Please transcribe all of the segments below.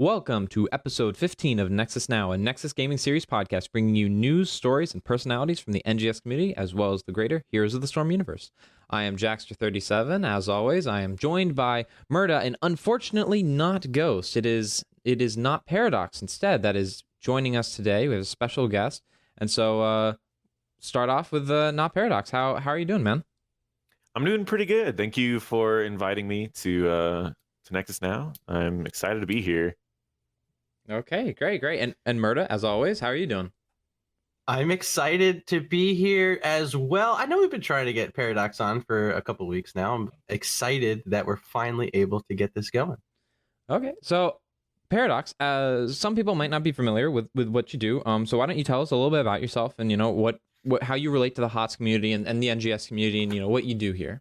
Welcome to episode 15 of Nexus Now, a Nexus gaming series podcast bringing you news, stories, and personalities from the NGS community, as well as the greater Heroes of the Storm universe. I am Jackster37. As always, I am joined by Murda, and unfortunately not Ghost. It is NotParadox instead that is joining us today. We have a special guest, and so start off with NotParadox. How are you doing, man? I'm doing pretty good. Thank you for inviting me to Nexus Now. I'm excited to be here. Okay, great. And Murda, as always, how are you doing? I'm excited to be here as well. I know we've been trying to get Paradox on for a couple weeks now. I'm excited that we're finally able to get this going. Okay, so Paradox, some people might not be familiar with what you do. So why don't you tell us a little bit about yourself and what how you relate to the HOTS community and the NGS community and what you do here.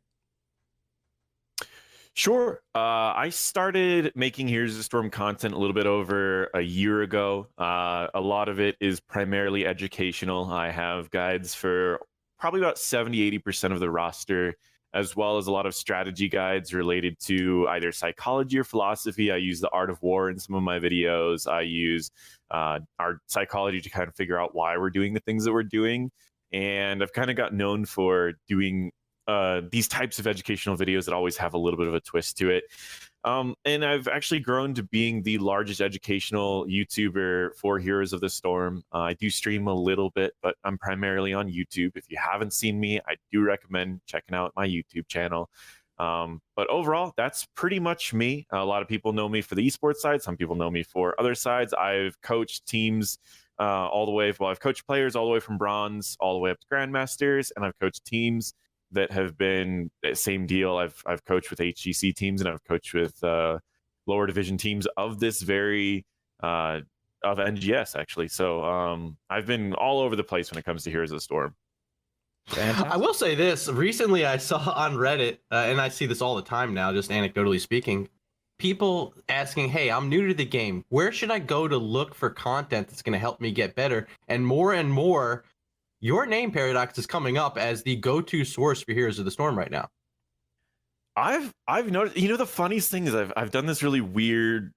Sure. I started making Heroes of the Storm content a little bit over a year ago. A lot of it is primarily educational. I have guides for probably about 70-80% of the roster, as well as a lot of strategy guides related to either psychology or philosophy. I use the art of war in some of my videos. I use our psychology to kind of figure out why we're doing the things that we're doing. And I've kind of got known for doing these types of educational videos that always have a little bit of a twist to it. And I've actually grown to being the largest educational YouTuber for Heroes of the Storm. I do stream a little bit, but I'm primarily on YouTube. If you haven't seen me, I do recommend checking out my YouTube channel. But overall, that's pretty much me. A lot of people know me for the esports side. Some people know me for other sides. I've coached teams all the way. Well, I've coached players all the way from bronze all the way up to grandmasters, and I've coached teams that have been the same deal. I've coached with HGC teams, and I've coached with lower division teams of this very of NGS actually. So I've been all over the place when it comes to Heroes of the Storm. Fantastic. I will say this. Recently, I saw on Reddit, and I see this all the time now, just anecdotally speaking, people asking, hey, I'm new to the game. Where should I go to look for content that's going to help me get better? And more, your name, Paradox, is coming up as the go-to source for Heroes of the Storm right now. I've noticed, the funniest thing is I've done this really weird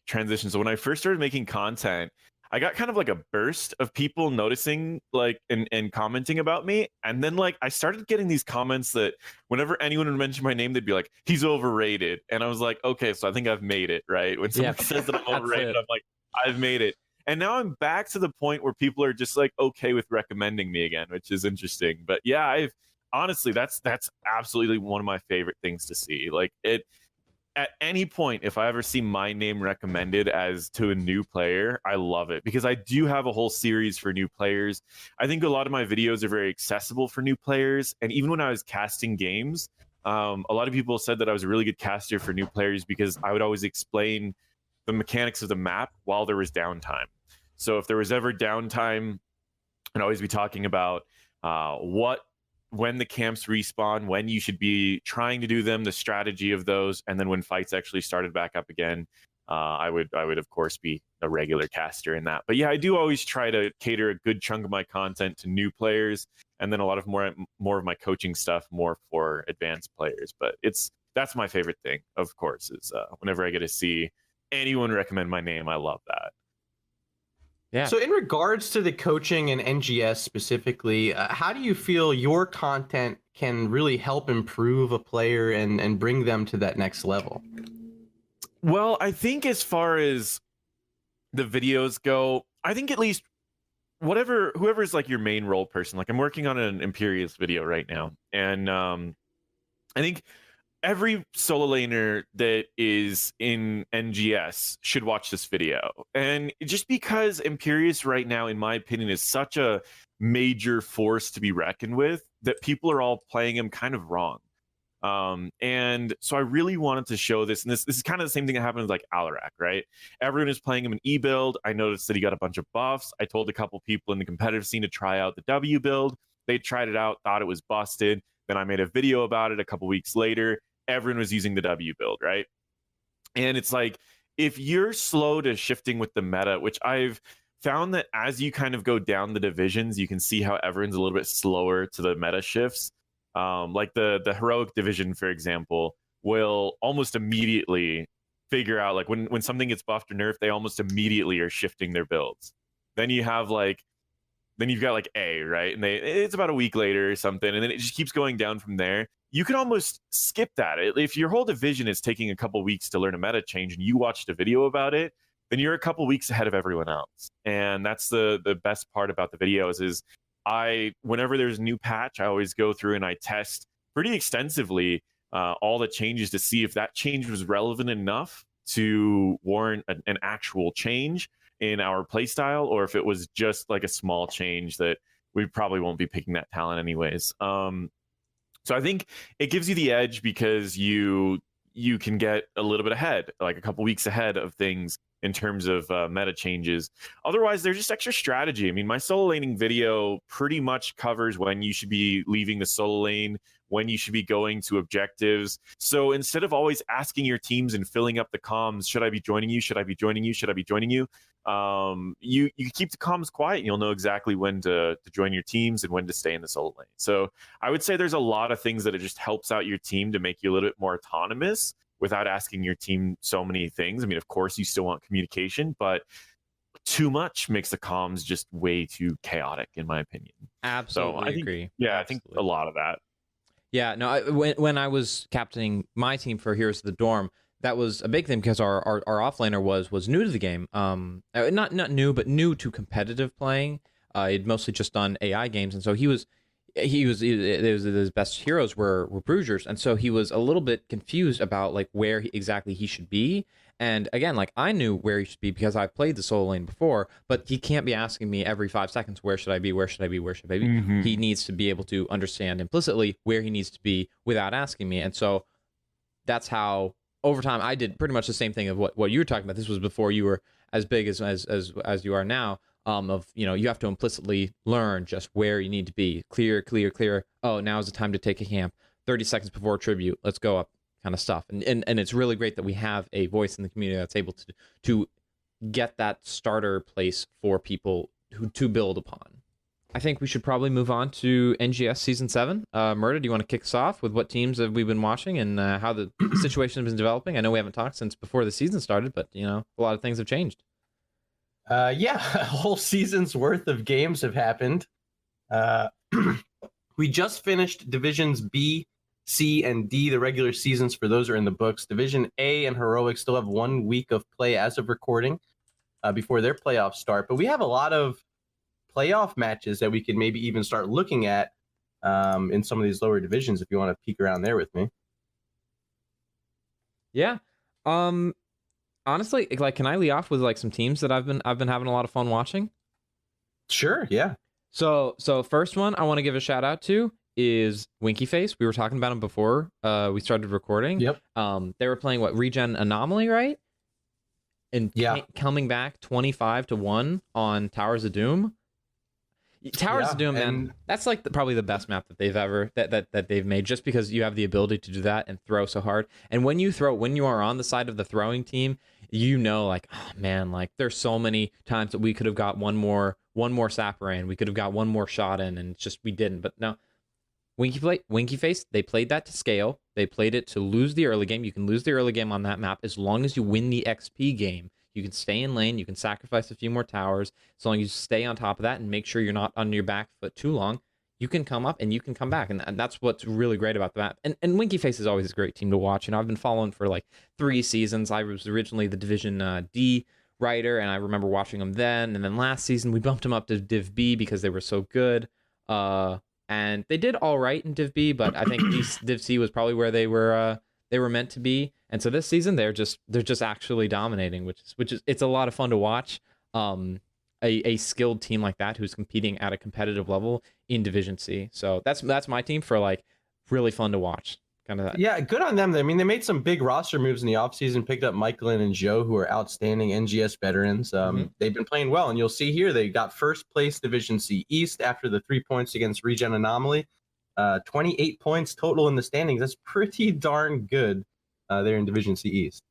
transition. So when I first started making content, I got kind of like a burst of people noticing and commenting about me. And then I started getting these comments that whenever anyone would mention my name, they'd be like, he's overrated. And I was like, okay, so I think I've made it, right? When someone says that I'm overrated, I'm like, I've made it. And now I'm back to the point where people are just okay with recommending me again, which is interesting. But yeah, honestly, that's absolutely one of my favorite things to see. At any point, if I ever see my name recommended as to a new player, I love it because I do have a whole series for new players. I think a lot of my videos are very accessible for new players. And even when I was casting games, a lot of people said that I was a really good caster for new players because I would always explain the mechanics of the map while there was downtime. So if there was ever downtime, I'd always be talking about when the camps respawn, when you should be trying to do them, the strategy of those, and then when fights actually started back up again, I would of course be a regular caster in that. But yeah, I do always try to cater a good chunk of my content to new players, and then a lot of more of my coaching stuff more for advanced players. But that's my favorite thing, of course, is whenever I get to see anyone recommend my name, I love that. Yeah. So in regards to the coaching and NGS specifically, how do you feel your content can really help improve a player and bring them to that next level? Well, I think as far as the videos go, I think at least whoever's your main role person, I'm working on an Imperius video right now. And I think every solo laner that is in NGS should watch this video. And just because Imperius right now, in my opinion, is such a major force to be reckoned with, that people are all playing him kind of wrong. And so I really wanted to show this. And this is kind of the same thing that happened with Alarak, right? Everyone is playing him in E build. I noticed that he got a bunch of buffs. I told a couple people in the competitive scene to try out the W build. They tried it out, thought it was busted. Then I made a video about it a couple weeks later. Everyone was using the W build, right? And it's if you're slow to shifting with the meta, which I've found that as you kind of go down the divisions, you can see how everyone's a little bit slower to the meta shifts. The heroic division, for example, will almost immediately figure out, like when something gets buffed or nerfed, they almost immediately are shifting their builds. Then you have like, then you've got like A, right? And it's about a week later or something, and then it just keeps going down from there. You can almost skip that. If your whole division is taking a couple weeks to learn a meta change and you watched a video about it, then you're a couple weeks ahead of everyone else. And that's the best part about the videos is whenever there's a new patch, I always go through and I test pretty extensively all the changes to see if that change was relevant enough to warrant an actual change in our playstyle, or if it was just like a small change that we probably won't be picking that talent anyways. So I think it gives you the edge because you can get a little bit ahead, like a couple weeks ahead of things in terms of meta changes. Otherwise, there's just extra strategy. I mean, my solo laning video pretty much covers when you should be leaving the solo lane, when you should be going to objectives. So instead of always asking your teams and filling up the comms, should I be joining you? Should I be joining you? Should I be joining you? You keep the comms quiet and you'll know exactly when to join your teams and when to stay in the solo lane. So I would say there's a lot of things that it just helps out your team to make you a little bit more autonomous without asking your team so many things. I mean, of course, you still want communication, but too much makes the comms just way too chaotic, in my opinion. Absolutely, so I agree. Yeah, Absolutely. I think a lot of that. Yeah, no. When I was captaining my team for Heroes of the Dorm, that was a big thing because our offlaner was new to the game. Not new, but new to competitive playing. He'd mostly just done AI games, and so his best heroes were Bruisers, and so he was a little bit confused about like where exactly he should be. And again, like I knew where he should be because I played the solo lane before, but he can't be asking me every 5 seconds, where should I be? Where should I be? Where should I be? Mm-hmm. He needs to be able to understand implicitly where he needs to be without asking me. And so that's how over time I did pretty much the same thing of what you were talking about. This was before you were as big as you are now. Of you have to implicitly learn just where you need to be. Clear. Oh, now is the time to take a camp. 30 seconds before tribute. Let's go up. Kind of stuff. And it's really great that we have a voice in the community that's able to get that starter place for people to build upon. I think we should probably move on to NGS Season 7. Murda, do you want to kick us off with what teams have we been watching and how the situation has been developing? I know we haven't talked since before the season started, but a lot of things have changed. Yeah, a whole season's worth of games have happened. We just finished Divisions B, C, and D, the regular seasons for those are in the books. Division A and Heroic still have 1 week of play as of recording before their playoffs start. But we have a lot of playoff matches that we could maybe even start looking at in some of these lower divisions if you want to peek around there with me. Yeah. Honestly, like, can I lead off with like some teams that I've been having a lot of fun watching? Sure, yeah. So first one I want to give a shout out to is Winky Face. We were talking about him before we started recording. Yep. They were playing Regen Anomaly, right? And yeah, coming back 25-1 on Towers of Doom. Towers of Doom, man, that's like probably the best map that they've ever that they've made, just because you have the ability to do that and throw so hard. And when you are on the side of the throwing team, like, oh man, like there's so many times that we could have got one more sapper in, we could have got one more shot in, and it's just we didn't. But no, Winky Face, they played that to scale. They played it to lose the early game. You can lose the early game on that map as long as you win the XP game. You can stay in lane, you can sacrifice a few more towers. As long as you stay on top of that and make sure you're not on your back foot too long, you can come up and you can come back. And that's what's really great about the map. And Winky Face is always a great team to watch. I've been following for like 3 seasons. I was originally the Division D writer, and I remember watching them then. And then last season, we bumped them up to Div B because they were so good. And they did all right in Div B, but I think Div C was probably where they were meant to be. And so this season they're just actually dominating, which is it's a lot of fun to watch. A skilled team like that who's competing at a competitive level in Division C. So that's my team for like really fun to watch. Kind of that. Yeah, good on them. I mean, they made some big roster moves in the offseason, picked up Michael and Joe, who are outstanding NGS veterans. They've been playing well, and you'll see here they got first place Division C East after the 3 points against Regen Anomaly. 28 points total in the standings. That's pretty darn good there in Division C East.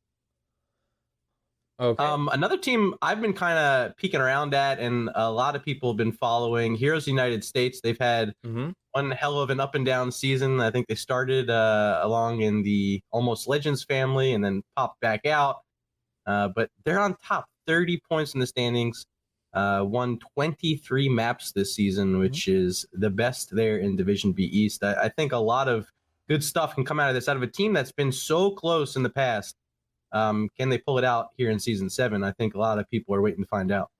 Okay. Another team I've been kind of peeking around at, and a lot of people have been following, Heroes United States. They've had one hell of an up and down season. I think they started along in the Almost Legends family and then popped back out. but they're on top, 30 points in the standings. Won 23 maps this season, which is the best there in Division B East. I think a lot of good stuff can come out of this, out of a team that's been so close in the past. Can they pull it out here in Season 7? I think a lot of people are waiting to find out.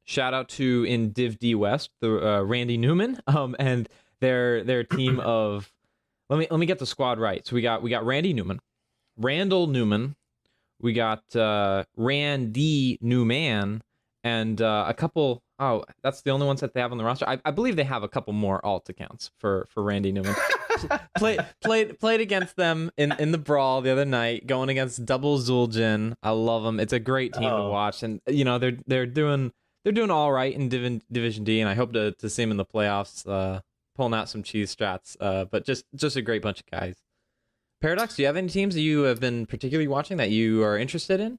Shout out to in Div D West, the Randy Newman, and their team of. Let me get the squad right. So we got Randy Newman, Randall Newman, we got Randy Newman, and a couple. Oh, that's the only ones that they have on the roster. I believe they have a couple more alt accounts for Randy Newman. played against them in the brawl the other night, going against Double Zul'jin. I love them. It's a great team to watch, and they're doing all right in Division D, and I hope to see them in the playoffs, pulling out some cheese strats. But just a great bunch of guys. Paradox, do you have any teams that you have been particularly watching that you are interested in?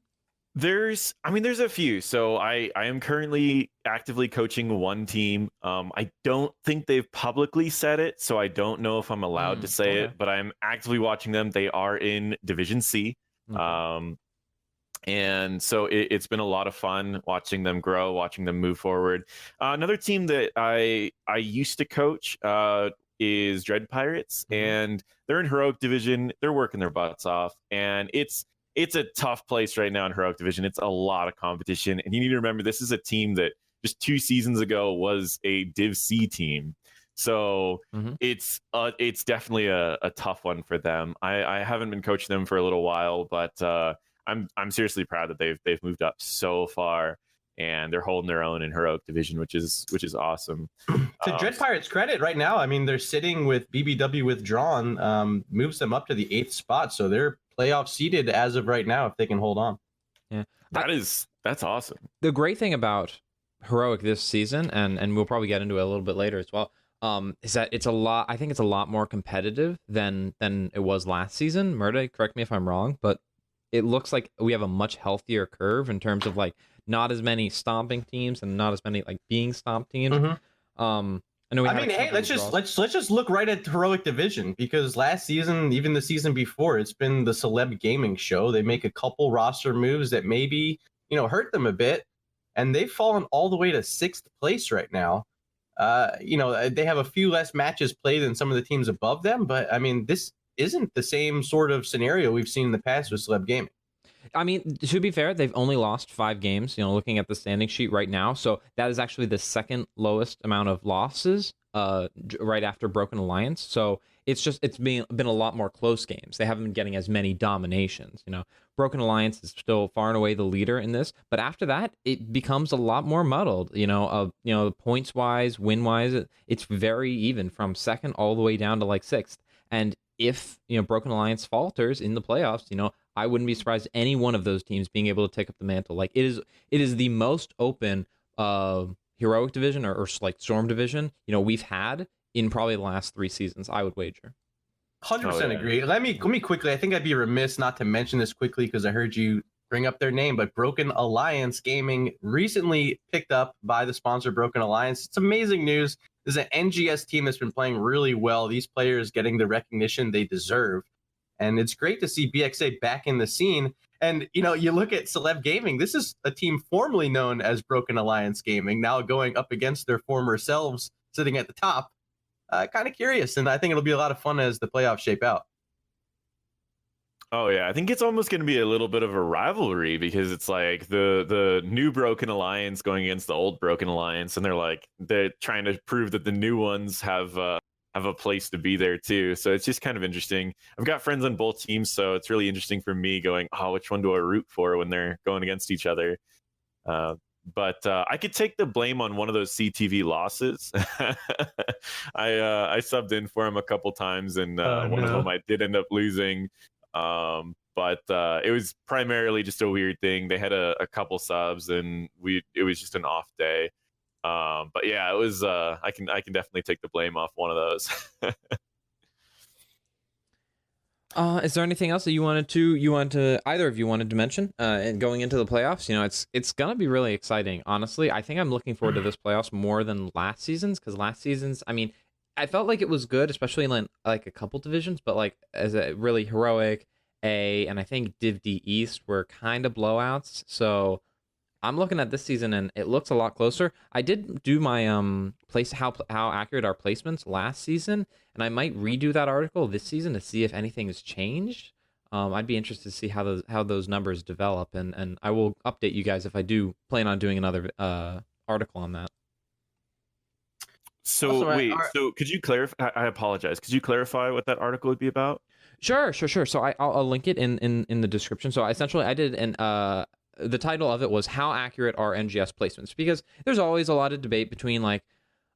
There's a few. So I am currently actively coaching one team. I don't think they've publicly said it, so I don't know if I'm allowed to say it, but I'm actively watching them. They are in Division C. And so it's been a lot of fun watching them grow, watching them move forward. Another team that I used to coach is Dread Pirates, and they're in Heroic Division. They're working their butts off, and it's a tough place right now in Heroic Division. It's a lot of competition, and you need to remember this is a team that just 2 seasons ago was a Div C team. So it's definitely a tough one for them. I haven't been coaching them for a little while, but I'm seriously proud that they've moved up so far, and they're holding their own in Heroic Division, which is awesome. To Dread Pirates' credit, right now, I mean, they're sitting with BBW withdrawn, moves them up to the 8th spot, so they're playoff seeded as of right now if they can hold on. Yeah, that's awesome. The great thing about Heroic this season, and we'll probably get into it a little bit later as well, is that I think it's a lot more competitive than it was last season. Murda, correct me if I'm wrong, but it looks like we have a much healthier curve in terms of like not as many stomping teams and not as many like being stomped teams. Hey, let's just look right at Heroic Division, because last season, even the season before, it's been the celeb gaming show. They make a couple roster moves that maybe hurt them a bit, and they've fallen all the way to 6th place right now. They have a few less matches played than some of the teams above them, but I mean, this isn't the same sort of scenario we've seen in the past with celeb gaming. I mean, to be fair, they've only lost 5 games, looking at the standing sheet right now. So that is actually the second lowest amount of losses right after Broken Alliance. So it's been a lot more close games. They haven't been getting as many dominations. Broken Alliance is still far and away the leader in this, but after that, it becomes a lot more muddled. Points wise, win wise, it's very even from 2nd all the way down to like 6th. And if Broken Alliance falters in the playoffs, I wouldn't be surprised any one of those teams being able to take up the mantle. Like it is the most open Heroic Division or like Storm Division we've had in probably the last 3 seasons, I would wager. 100% agree. Let me quickly, I think I'd be remiss not to mention this quickly because I heard you bring up their name, but Broken Alliance Gaming recently picked up by the sponsor Broken Alliance. It's amazing news. This is an NGS team that's been playing really well. These players getting the recognition they deserve. And it's great to see BXA back in the scene. And, you look at Celeb Gaming, this is a team formerly known as Broken Alliance Gaming, now going up against their former selves sitting at the top. Kind of curious, and I think it'll be a lot of fun as the playoffs shape out. Oh yeah, I think it's almost going to be a little bit of a rivalry because it's like the new Broken Alliance going against the old Broken Alliance, and they're trying to prove that the new ones have a place to be there too. So it's just kind of interesting. I've got friends on both teams, so it's really interesting for me going, which one do I root for when they're going against each other? But I could take the blame on one of those CTV losses. I subbed in for him a couple times, and one of them I did end up losing. But it was primarily just a weird thing. They had a couple subs, and it was just an off day. But yeah, it was. I can definitely take the blame off one of those. Is there anything else that either of you wanted to mention and going into the playoffs? It's gonna be really exciting. Honestly, I think I'm looking forward to this playoffs more than last season's, because last season's, I mean, I felt like it was good, especially in like a couple divisions, but like as a really Heroic A and I think Div D East were kind of blowouts. So I'm looking at this season and it looks a lot closer. I did do my place how accurate our placements last season, and I might redo that article this season to see if anything has changed. I'd be interested to see how those numbers develop, and I will update you guys if I do plan on doing another article on that. So so could you clarify? I apologize. Could you clarify what that article would be about? Sure. So I'll link it in the description. So essentially, I did the title of it was "How Accurate Are NGS Placements?" Because there's always a lot of debate between like,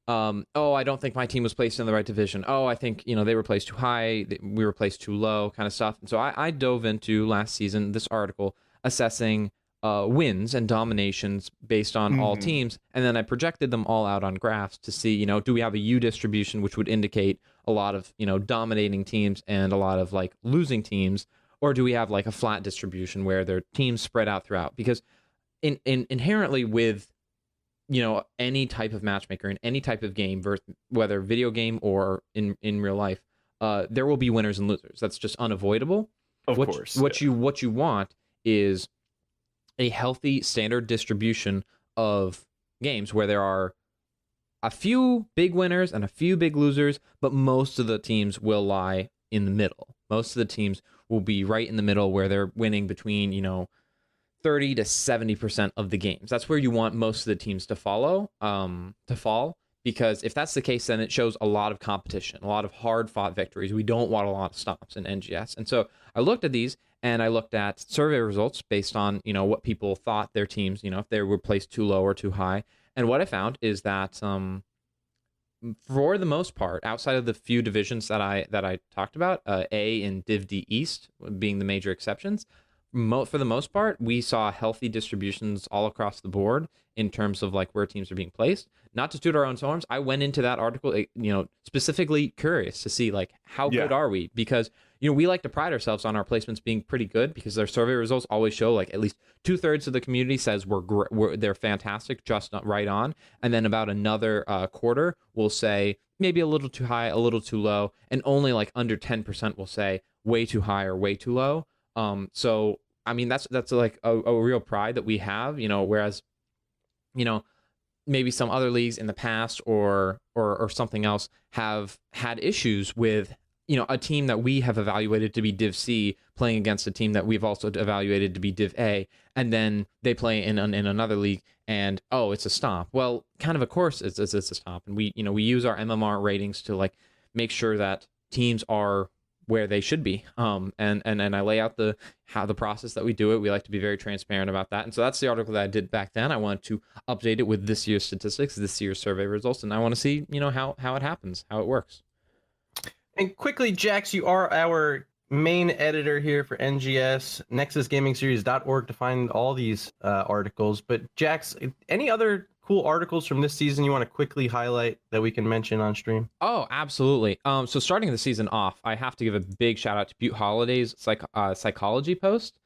oh, I don't think my team was placed in the right division. Oh, I think they were placed too high, we were placed too low, kind of stuff. And so I dove into last season this article assessing wins and dominations based on all teams, and then I projected them all out on graphs to see, do we have a U distribution which would indicate a lot of dominating teams and a lot of like losing teams, or do we have like a flat distribution where their teams spread out throughout? Because inherently with any type of matchmaker in any type of game, whether video game or in real life, there will be winners and losers. That's just unavoidable. Of course. What you want is a healthy standard distribution of games where there are a few big winners and a few big losers, but most of the teams will lie in the middle. Most of the teams will be right in the middle where they're winning between, 30 to 70% of the games. That's where you want most of the teams to fall, because if that's the case, then it shows a lot of competition, a lot of hard fought victories. We don't want a lot of stops in NGS. And so I looked at these and I looked at survey results based on, what people thought their teams, if they were placed too low or too high. And what I found is that for the most part, outside of the few divisions that I talked about, A and Div D East being the major exceptions, for the most part, we saw healthy distributions all across the board in terms of like where teams are being placed. Not to toot our own horns, I went into that article, specifically curious to see like how good are we, because we like to pride ourselves on our placements being pretty good, because their survey results always show like at least 2/3 of the community says they're fantastic, just not right on, and then about another quarter will say maybe a little too high, a little too low, and only like under 10% will say way too high or way too low. So I mean that's like a real pride that we have, whereas maybe some other leagues in the past or something else have had issues with a team that we have evaluated to be Div C playing against a team that we've also evaluated to be Div A, and then they play in another league and it's a stomp. Well, kind of course it's a stomp, and we use our MMR ratings to like make sure that teams are where they should be. And I lay out the process that we do it. We like to be very transparent about that. And so that's the article that I did back then. I wanted to update it with this year's statistics, this year's survey results, and I want to see, how it happens, how it works. And quickly, Jax, you are our main editor here for NGS, nexusgamingseries.org to find all these articles. But Jax, any other cool articles from this season you want to quickly highlight that we can mention on stream? Oh, absolutely. So starting the season off, I have to give a big shout out to Butte Holiday's psychology post.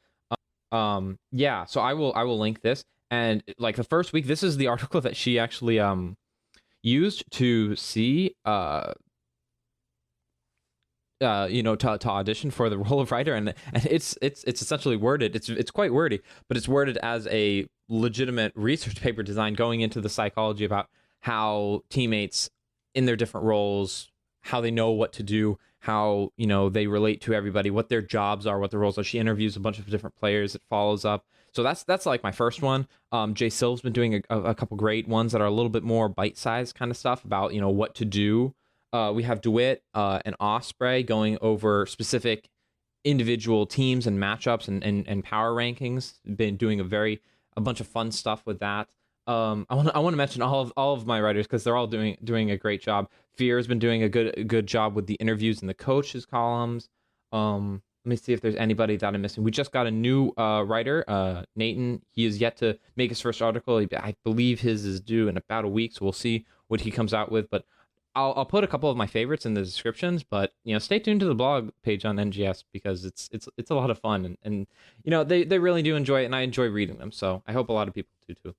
Yeah, so I will link this. And like the first week, this is the article that she actually used to see to audition for the role of writer, and it's essentially worded. It's quite wordy, but it's worded as a legitimate research paper designed going into the psychology about how teammates in their different roles, how they know what to do, how they relate to everybody, what their jobs are, what their roles are. She interviews a bunch of different players. It follows up. So that's like my first one. Jay Silv's been doing a couple great ones that are a little bit more bite-sized kind of stuff about what to do. We have DeWitt and Osprey going over specific individual teams and matchups and power rankings. Been doing a bunch of fun stuff with that. I want to mention all of my writers because they're all doing a great job. Fear has been doing a good job with the interviews and the coaches columns. Let me see if there's anybody that I'm missing. We just got a new writer, Nathan. He is yet to make his first article. I believe his is due in about a week, so we'll see what he comes out with. But I'll put a couple of my favorites in the descriptions, but stay tuned to the blog page on NGS because it's a lot of fun, and they really do enjoy it, and I enjoy reading them. So I hope a lot of people do too.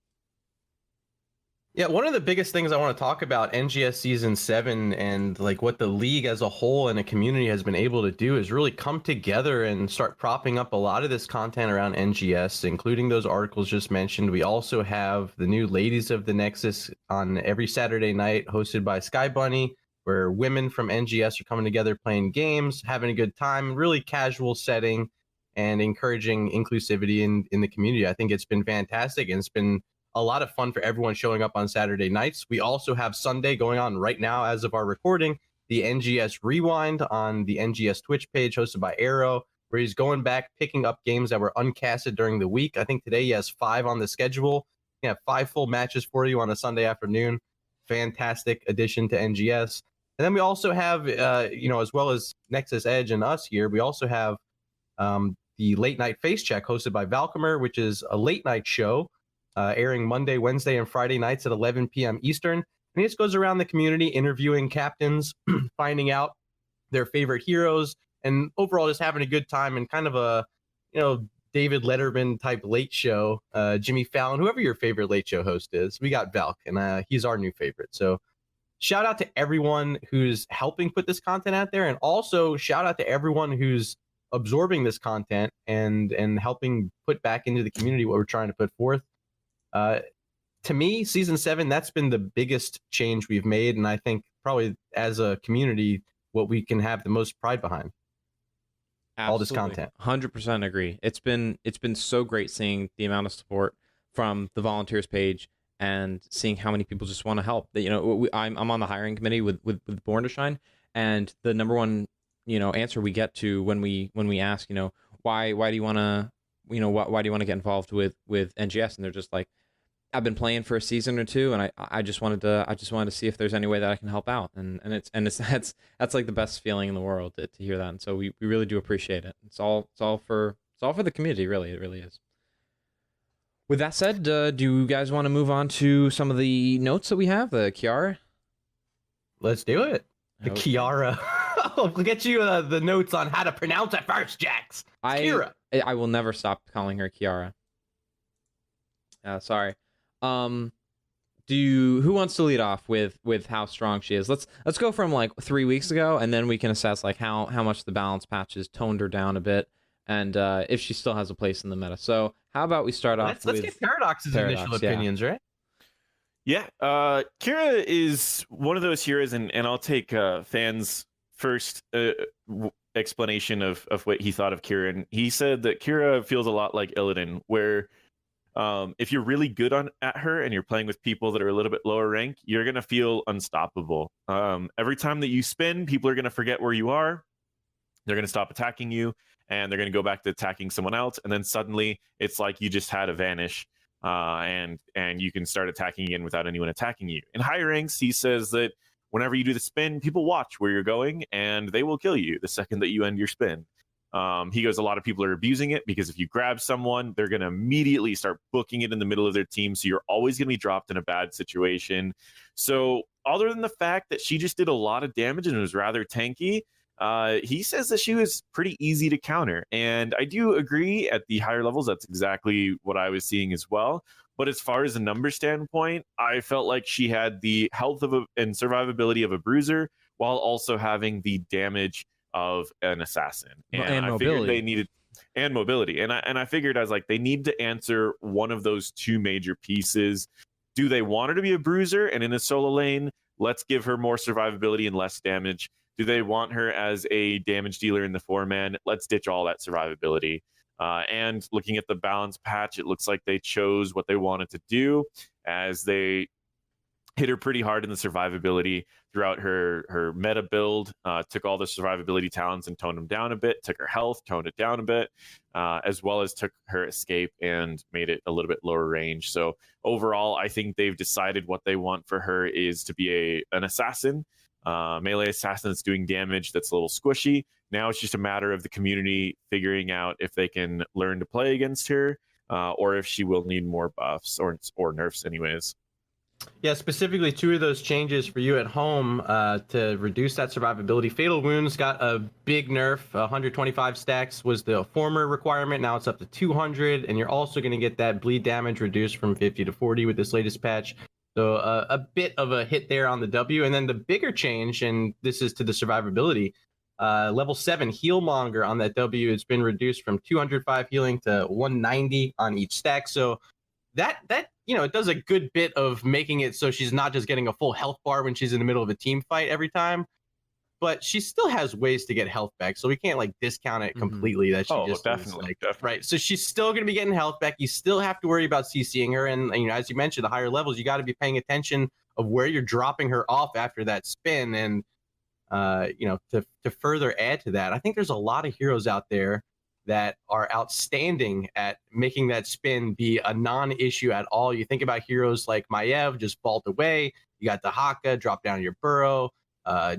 Yeah, one of the biggest things I want to talk about NGS Season 7 and like what the league as a whole and a community has been able to do is really come together and start propping up a lot of this content around NGS, including those articles just mentioned. We also have the new Ladies of the Nexus on every Saturday night, hosted by Sky Bunny, where women from NGS are coming together playing games, having a good time, really casual setting, and encouraging inclusivity in the community. I think it's been fantastic, and it's been a lot of fun for everyone showing up on Saturday nights. We also have Sunday going on right now as of our recording, the NGS Rewind on the NGS Twitch page hosted by Arrow, where he's going back, picking up games that were uncasted during the week. I think today he has 5 on the schedule. We have 5 full matches for you on a Sunday afternoon. Fantastic addition to NGS. And then we also have, as well as Nexus Edge and us here, we also have the Late Night Face Check hosted by Valcomer, which is a late night show airing Monday, Wednesday, and Friday nights at 11 p.m. Eastern. And he just goes around the community interviewing captains, finding out their favorite heroes, and overall just having a good time and kind of a, David Letterman type late show, Jimmy Fallon, whoever your favorite late show host is. We got Valk, and he's our new favorite. So shout out to everyone who's helping put this content out there, and also shout out to everyone who's absorbing this content and helping put back into the community what we're trying to put forth. To me, Season 7, that's been the biggest change we've made, and I think probably as a community, what we can have the most pride behind. Absolutely. All this content. 100% agree. It's been so great seeing the amount of support from the volunteers page and seeing how many people just want to help. I'm on the hiring committee with Born to Shine, and the number one answer we get to when we ask why do you want to why do you want to get involved with NGS, and they're just like, I've been playing for a season or two, and I just wanted to see if there's any way that I can help out, and that's like the best feeling in the world to hear that, and so we really do appreciate it. It's all for the community, really. It really is. With that said, do you guys want to move on to some of the notes that we have? The Qhira? Let's do it. The Okay. Qhira. We'll get you the notes on how to pronounce it first, Jax. Qhira. I will never stop calling her Qhira. Sorry. Who wants to lead off with how strong she is? Let's go from like 3 weeks ago, and then we can assess like how much the balance patches toned her down a bit, and if she still has a place in the meta. So how about we start off Let's with get Paradox's initial opinions, right? Yeah, Qhira is one of those heroes, and I'll take fans' first explanation of what he thought of Qhira. And he said that Qhira feels a lot like Illidan, where if you're really good at her and you're playing with people that are a little bit lower rank, you're going to feel unstoppable. Every time that you spin, people are going to forget where you are. They're going to stop attacking you, and they're going to go back to attacking someone else. And then suddenly it's like you just had a vanish, and you can start attacking again without anyone attacking you. In higher ranks, he says that whenever you do the spin, people watch where you're going, and they will kill you the second that you end your spin. He goes, a lot of people are abusing it because if you grab someone, they're going to immediately start booking it in the middle of their team. So you're always going to be dropped in a bad situation. So other than the fact that she just did a lot of damage and was rather tanky, he says that she was pretty easy to counter. And I do agree at the higher levels. That's exactly what I was seeing as well. But as far as a number standpoint, I felt like she had the health and survivability of a bruiser while also having the damage of an assassin, and I figured they needed mobility, and I figured I was like, they need to answer one of those two major pieces. Do they want her to be a bruiser and in a solo lane? Let's give her more survivability and less damage. Do they want her as a damage dealer in the 4-man? Let's ditch all that survivability. And looking at the balance patch, it looks like they chose what they wanted to do, as they hit her pretty hard in the survivability throughout her meta build, took all the survivability talents and toned them down a bit, took her health, toned it down a bit, as well as took her escape and made it a little bit lower range. So overall, I think they've decided what they want for her is to be an assassin, melee assassin that's doing damage that's a little squishy. Now it's just a matter of the community figuring out if they can learn to play against her, or if she will need more buffs or nerfs anyways. Yeah, specifically 2 of those changes for you at home to reduce that survivability. Fatal Wounds got a big nerf. 125 stacks was the former requirement. Now it's up to 200, and you're also going to get that bleed damage reduced from 50 to 40 with this latest patch. So a bit of a hit there on the W. And then the bigger change, and this is to the survivability, level 7 Healmonger on that W, it's been reduced from 205 healing to 190 on each stack. So that it does a good bit of making it so she's not just getting a full health bar when she's in the middle of a team fight every time, but she still has ways to get health back. So we can't like discount it completely that she just definitely. Right. So she's still going to be getting health back. You still have to worry about CCing her. And, as you mentioned, the higher levels, you got to be paying attention of where you're dropping her off after that spin. And, to further add to that, I think there's a lot of heroes out there that are outstanding at making that spin be a non-issue at all. You think about heroes like Maiev, just vault away. You got the Haka, drop down your burrow.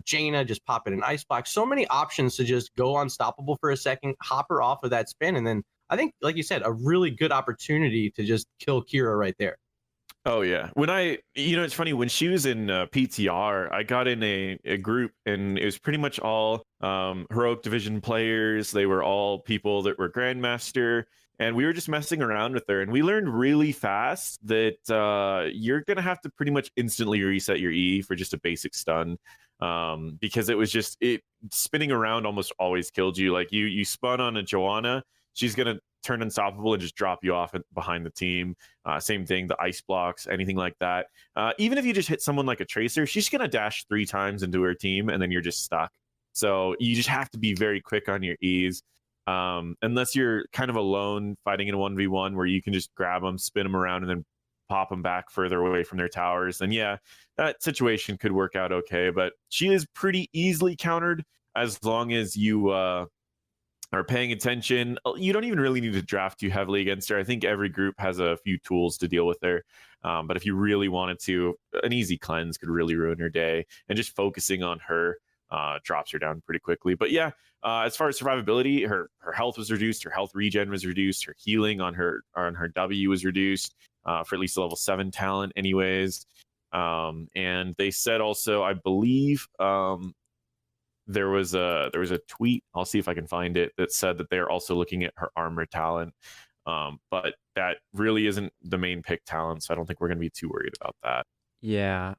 Jaina, just pop in an ice block. So many options to just go unstoppable for a second, hop her off of that spin, and then I think, like you said, a really good opportunity to just kill Qhira right there. Oh yeah. When it's funny, when she was in PTR, I got in a group, and it was pretty much all heroic division players. They were all people that were grandmaster, and we were just messing around with her, and we learned really fast that you're gonna have to pretty much instantly reset your E for just a basic stun, because it was just spinning around almost always killed you. Like you spun on a Joanna, she's gonna turn unstoppable and just drop you off behind the team. Same thing, the ice blocks, anything like that. Even if you just hit someone like a Tracer, she's gonna dash 3 times into her team, and then you're just stuck. So you just have to be very quick on your E's. Unless you're kind of alone fighting in a 1v1 where you can just grab them, spin them around, and then pop them back further away from their towers, then yeah, that situation could work out okay. But she is pretty easily countered as long as you are paying attention. You don't even really need to draft too heavily against her. I think every group has a few tools to deal with her. But if you really wanted to, an easy cleanse could really ruin her day, and just focusing on her drops her down pretty quickly. But yeah, as far as survivability, her health was reduced, her health regen was reduced, her healing on her W was reduced for at least a level 7 talent anyways. And they said also, I believe there was a tweet, I'll see if I can find it, that said that they're also looking at her armor talent. But that really isn't the main pick talent, so I don't think we're going to be too worried about that. Yeah.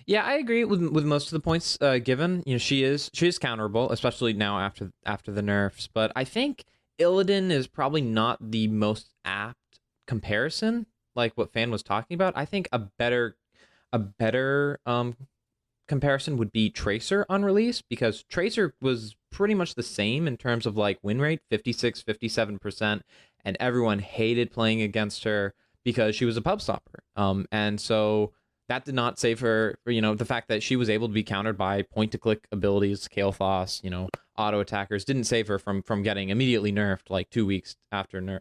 Yeah, I agree with most of the points given. She is counterable, especially now after the nerfs. But I think Illidan is probably not the most apt comparison, like what Fan was talking about. I think a better comparison would be Tracer on release, because Tracer was pretty much the same in terms of like win rate, 56-57%, and everyone hated playing against her because she was a pub stopper. And so that did not save her. The fact that she was able to be countered by point-to-click abilities, Kael'thas, auto attackers, didn't save her from getting immediately nerfed like 2 weeks after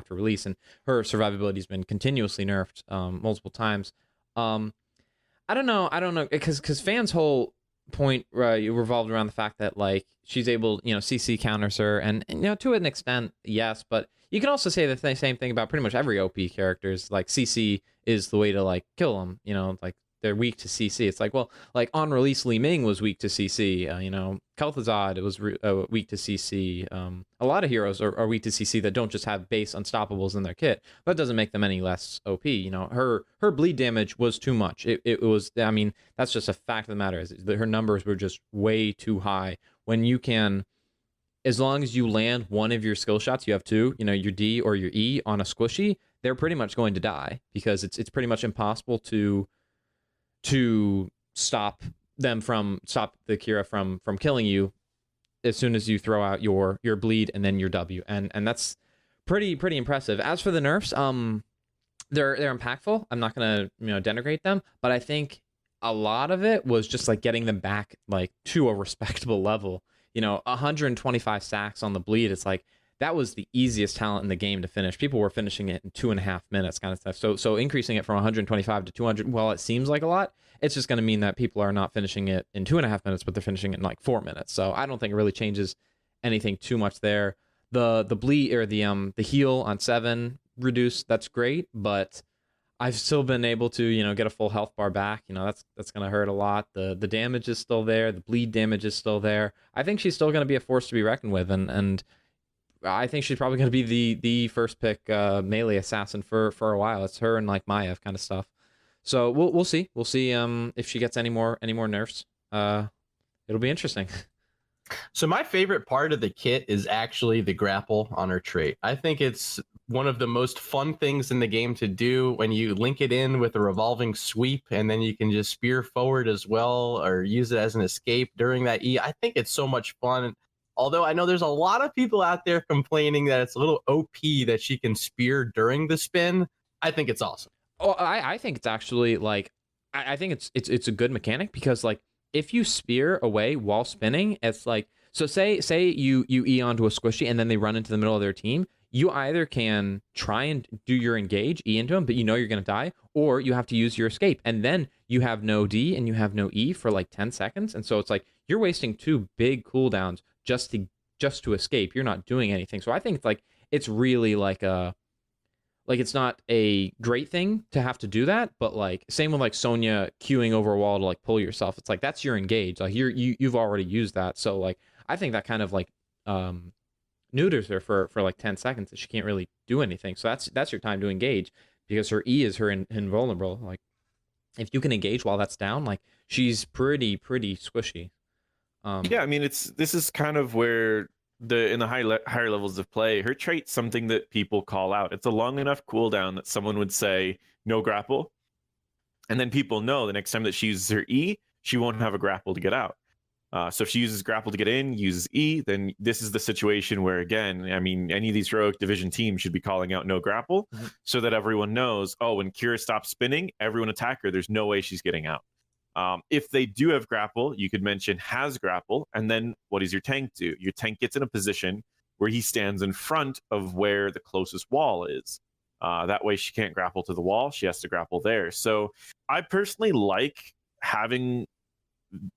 release, and her survivability has been continuously nerfed multiple times. I don't know, because Fan's whole point revolved around the fact that like she's able, CC counters her, and to an extent, yes, but you can also say the same thing about pretty much every OP characters. Like CC is the way to like kill them. Like they're weak to CC. It's like, well, like on release, Li Ming was weak to CC. Kel'Thuzad was weak to CC. A lot of heroes are weak to CC that don't just have base unstoppables in their kit. That doesn't make them any less OP. Her bleed damage was too much. It was. I mean, that's just a fact of the matter. Is that her numbers were just way too high. When you can, as long as you land one of your skill shots, you have two. Your D or your E on a squishy, they're pretty much going to die, because it's pretty much impossible to stop the Qhira from killing you as soon as you throw out your bleed and then your W, and that's pretty impressive. As for the nerfs, they're impactful. I'm not gonna denigrate them, but I think a lot of it was just like getting them back like to a respectable level. 125 stacks on the bleed. It's like that was the easiest talent in the game to finish. People were finishing it in 2.5 minutes, kind of stuff. So increasing it from 125 to 200, while it seems like a lot, it's just going to mean that people are not finishing it in 2.5 minutes, but they're finishing it in like 4 minutes. So I don't think it really changes anything too much there. The bleed or the heal on 7 reduced, that's great, but I've still been able to get a full health bar back. That's going to hurt a lot. The damage is still there. The bleed damage is still there. I think she's still going to be a force to be reckoned with, and I think she's probably going to be the first pick melee assassin for a while. It's her and like Maiev kind of stuff. So we'll see. We'll see if she gets any more nerfs. It'll be interesting. So my favorite part of the kit is actually the grapple on her trait. I think it's one of the most fun things in the game to do when you link it in with a revolving sweep, and then you can just spear forward as well or use it as an escape during that E. I think it's so much fun. Although I know there's a lot of people out there complaining that it's a little OP that she can spear during the spin. I think it's awesome. Oh, I think it's actually like I think it's a good mechanic because like if you spear away while spinning, it's like so say you E onto a squishy and then they run into the middle of their team. You either can try and do your engage, E into them, but you know you're gonna die, or you have to use your escape, and then you have no D and you have no E for like 10 seconds, and so it's like you're wasting 2 big cooldowns just to escape. You're not doing anything. So I think it's really like it's not a great thing to have to do that, but like same with like Sonya queuing over a wall to like pull yourself. It's like that's your engage. Like you've already used that. So like I think that kind of like neuters her for like 10 seconds that she can't really do anything. So that's your time to engage because her E is her invulnerable. Like if you can engage while that's down, like she's pretty squishy. Yeah, I mean this is kind of where in the higher levels of play, her trait's something that people call out. It's a long enough cooldown that someone would say no grapple, and then people know the next time that she uses her E, she won't have a grapple to get out. So if she uses grapple to get in, uses E, then this is the situation where, again, I mean, any of these heroic division teams should be calling out no grapple so that everyone knows, oh, when Qhira stops spinning, everyone attack her. There's no way she's getting out. If they do have grapple, you could mention has grapple, and then what does your tank do? Your tank gets in a position where he stands in front of where the closest wall is. That way she can't grapple to the wall. She has to grapple there. So I personally like having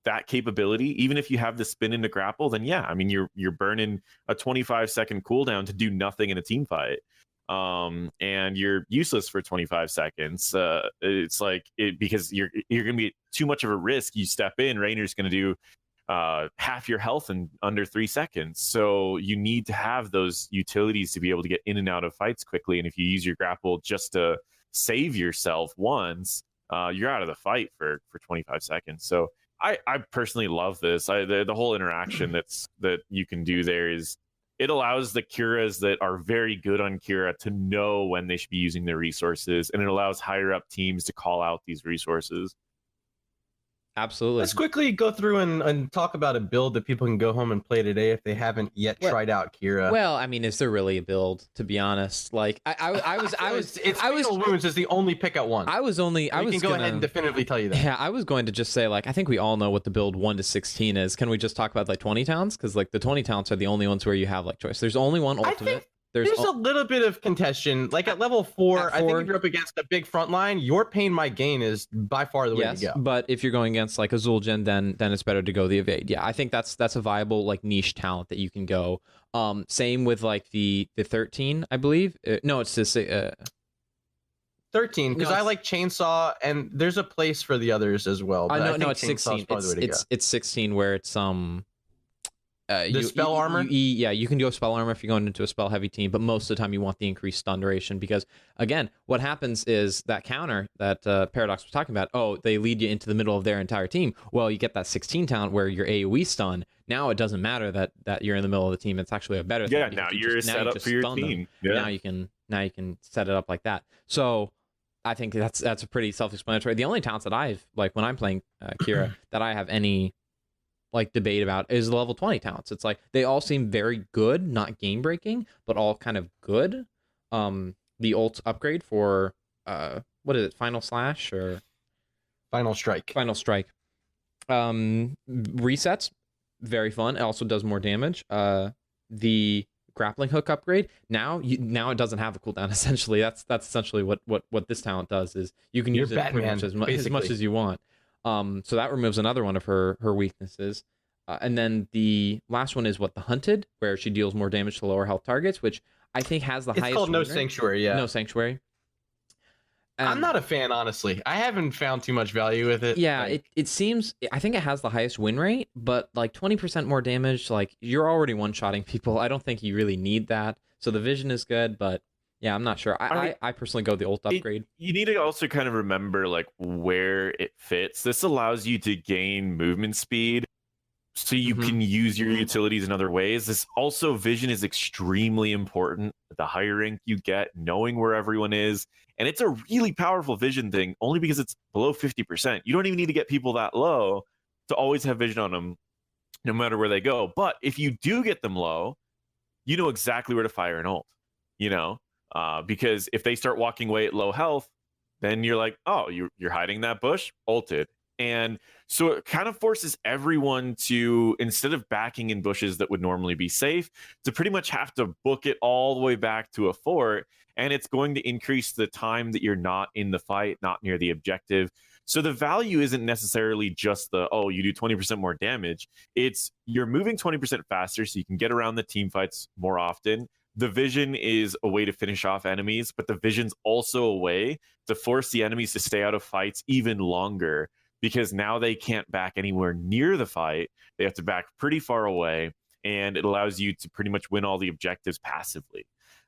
that capability. Even if you have the spin into grapple, then yeah, I mean you're burning a 25-second cooldown to do nothing in a team fight, and you're useless for 25 seconds. It's like because you're gonna be too much of a risk. You step in, Rainer's gonna do half your health in under 3 seconds. So you need to have those utilities to be able to get in and out of fights quickly. And if you use your grapple just to save yourself once, you're out of the fight for 25 seconds. So I personally love this. The whole interaction that you can do there is it allows the Qhiras that are very good on Qhira to know when they should be using their resources, and it allows higher up teams to call out these resources. Absolutely. Let's quickly go through and talk about a build that people can go home and play today if they haven't yet tried out Qhira. Well, I mean, is there really a build? To be honest, like Fatal Wounds is the only pick at one. I can go ahead and definitively tell you that. Yeah, I was going to just say like I think we all know what the build 1 to 16 is. Can we just talk about like 20 towns? Because like the 20 towns are the only ones where you have like choice. There's only one ultimate. There's a little bit of contention. Like at level 4, I think if you're up against a big front line, your pain might gain is by far the way to go. But if you're going against like a Zul'jin, then it's better to go the evade. Yeah, I think that's a viable like niche talent that you can go. Same with like the 13, I believe. No, it's just 13 because I like chainsaw, and there's a place for the others as well. But no, it's 16. It's 16 where it's spell armor. You can go spell armor if you're going into a spell heavy team, but most of the time you want the increased stun duration because again, what happens is that counter that Paradox was talking about. Oh, they lead you into the middle of their entire team. Well, you get that 16 talent where you're AOE stun. Now it doesn't matter that you're in the middle of the team. It's actually a better thing. Yeah, now you're set up for your team. Yeah. Now you can set it up like that. So I think that's a pretty self-explanatory. The only talents that I've like when I'm playing Qhira that I have any like debate about is level 20 talents. It's like they all seem very good, not game breaking, but all kind of good. The ult upgrade for what is it, Final Slash or Final Strike? Final Strike. Resets, very fun. It also does more damage. The grappling hook upgrade now it doesn't have a cooldown. Essentially, that's essentially what this talent does is you can use it pretty much as much as you want. So that removes another one of her weaknesses. And then the last one is the Hunted, where she deals more damage to lower health targets, which I think has the highest. It's called No Sanctuary, yeah. No Sanctuary. I'm not a fan, honestly. I haven't found too much value with it. Yeah, like, it seems, I think it has the highest win rate, but like 20% more damage, like you're already one-shotting people. I don't think you really need that. So the vision is good, but yeah, I'm not sure. I personally go the ult upgrade. You need to also kind of remember like where it fits. This allows you to gain movement speed so you can use your utilities in other ways. This also, vision is extremely important. The higher rank you get, knowing where everyone is. And it's a really powerful vision thing only because it's below 50%. You don't even need to get people that low to always have vision on them no matter where they go. But if you do get them low, you know exactly where to fire an ult, you know? Because if they start walking away at low health, then you're like, oh, you're hiding in that bush, ulted. And so it kind of forces everyone to, instead of backing in bushes that would normally be safe, to pretty much have to book it all the way back to a fort. And it's going to increase the time that you're not in the fight, not near the objective. So the value isn't necessarily just the, oh, you do 20% more damage. It's you're moving 20% faster so you can get around the team fights more often. The vision is a way to finish off enemies, but the vision's also a way to force the enemies to stay out of fights even longer, because now they can't back anywhere near the fight. They have to back pretty far away, and it allows you to pretty much win all the objectives passively.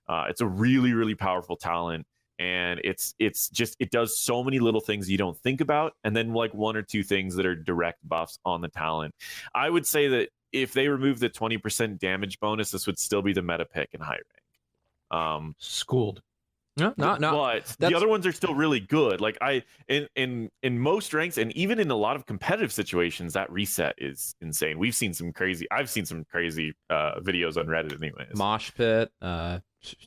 It's a really, really powerful talent, and it's just, it does so many little things you don't think about, and then like one or two things that are direct buffs on the talent. I would say that if they remove the 20% damage bonus, this would still be the meta pick in high rank. Schooled. No. But the other ones are still really good. Like in most ranks, and even in a lot of competitive situations, that reset is insane. I've seen some crazy videos on Reddit anyways. Mosh pit.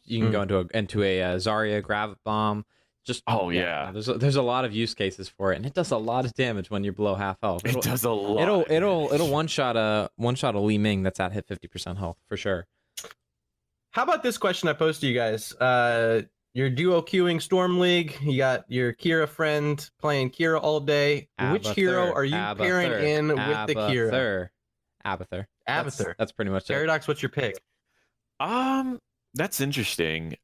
You can go into a Zarya grav bomb. Just yeah. There's a lot of use cases for it, and it does a lot of damage when you're below half health. It does a lot. It'll one shot a Li Ming that's at hit 50% health for sure. How about this question I posed to you guys? You're duo queuing Storm League. You got your Qhira friend playing Qhira all day. Which hero are you pairing in with the Qhira? Abathur. That's pretty much it. Paradox, what's your pick? That's interesting.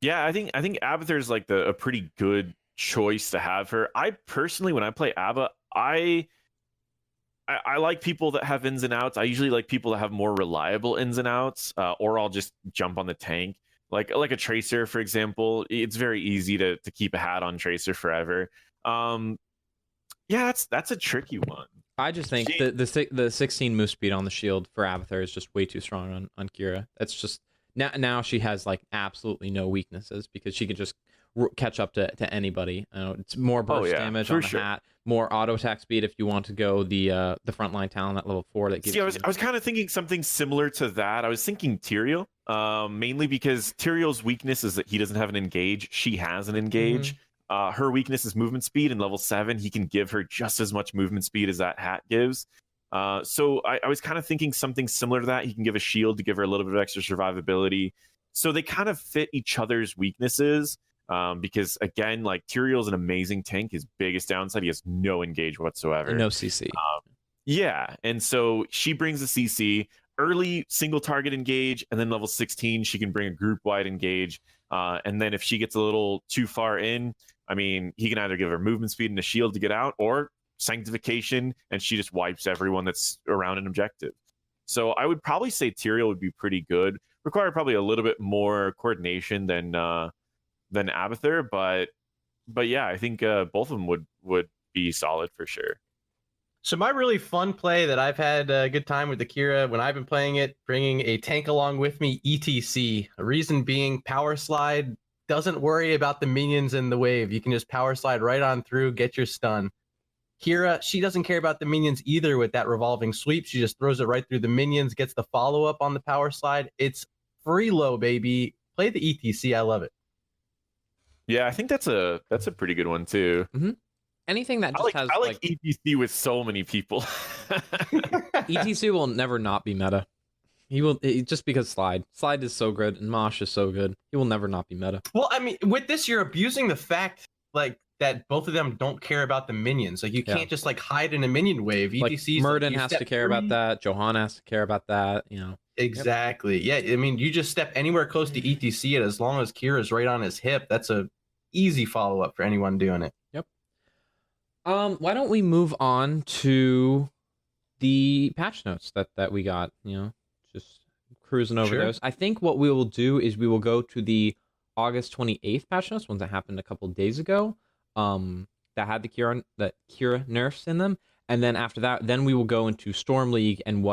Yeah, I think Abathur is like a pretty good choice to have her. I personally, when I play Abba, I like people that have ins and outs. I usually like people that have more reliable ins and outs, or I'll just jump on the tank. Like a Tracer, for example. It's very easy to keep a hat on Tracer forever. Yeah, that's a tricky one. I just think the 16 move speed on the shield for Abathur is just way too strong on Qhira. That's just now she has like absolutely no weaknesses because she can just catch up to anybody. It's more burst damage on the hat, more auto attack speed if you want to go the frontline talent at level 4. That gives. I was kind of thinking something similar to that. I was thinking Tyrael, mainly because Tyrael's weakness is that he doesn't have an engage. She has an engage. Her weakness is movement speed, and level 7 he can give her just as much movement speed as that hat gives. So I was kind of thinking something similar to that. He can give a shield to give her a little bit of extra survivability. So they kind of fit each other's weaknesses. Because again, like Tyrael's an amazing tank. His biggest downside, he has no engage whatsoever. No CC. Yeah, and so she brings the CC, early single target engage, and then level 16 she can bring a group wide engage. And then if she gets a little too far in, I mean, he can either give her movement speed and a shield to get out, or sanctification, and she just wipes everyone that's around an objective. So I would probably say Tyrael would be pretty good. Require probably a little bit more coordination than Abathur, but yeah, I think both of them would be solid for sure. So my really fun play that I've had a good time with the Qhira when I've been playing it, bringing a tank along with me, ETC. A reason being, power slide doesn't worry about the minions in the wave. You can just power slide right on through, get your stun. Qhira, she doesn't care about the minions either with that revolving sweep. She just throws it right through the minions, gets the follow-up on the power slide. It's free low, baby. Play the ETC. I love it. Yeah, I think that's a pretty good one too. Anything that just I like ETC with so many people. ETC will never not be meta. He will, just because Slide is so good and Mosh is so good. He will never not be meta. Well, I mean, with this, you're abusing the fact like that both of them don't care about the minions. Like you can't just like hide in a minion wave. Like ETC's Murden has to care about that. Johanna has to care about that. You know. Exactly. Yep. Yeah. I mean, you just step anywhere close to ETC, and as long as Qhira's right on his hip, that's a easy follow-up for anyone doing it. Yep. Why don't we move on to the patch notes that we got, just cruising over those. I think what we will do is we will go to the August 28th patch notes, ones that happened a couple days ago, that had the Qhira nerfs in them. And then after that, then we will go into Storm League and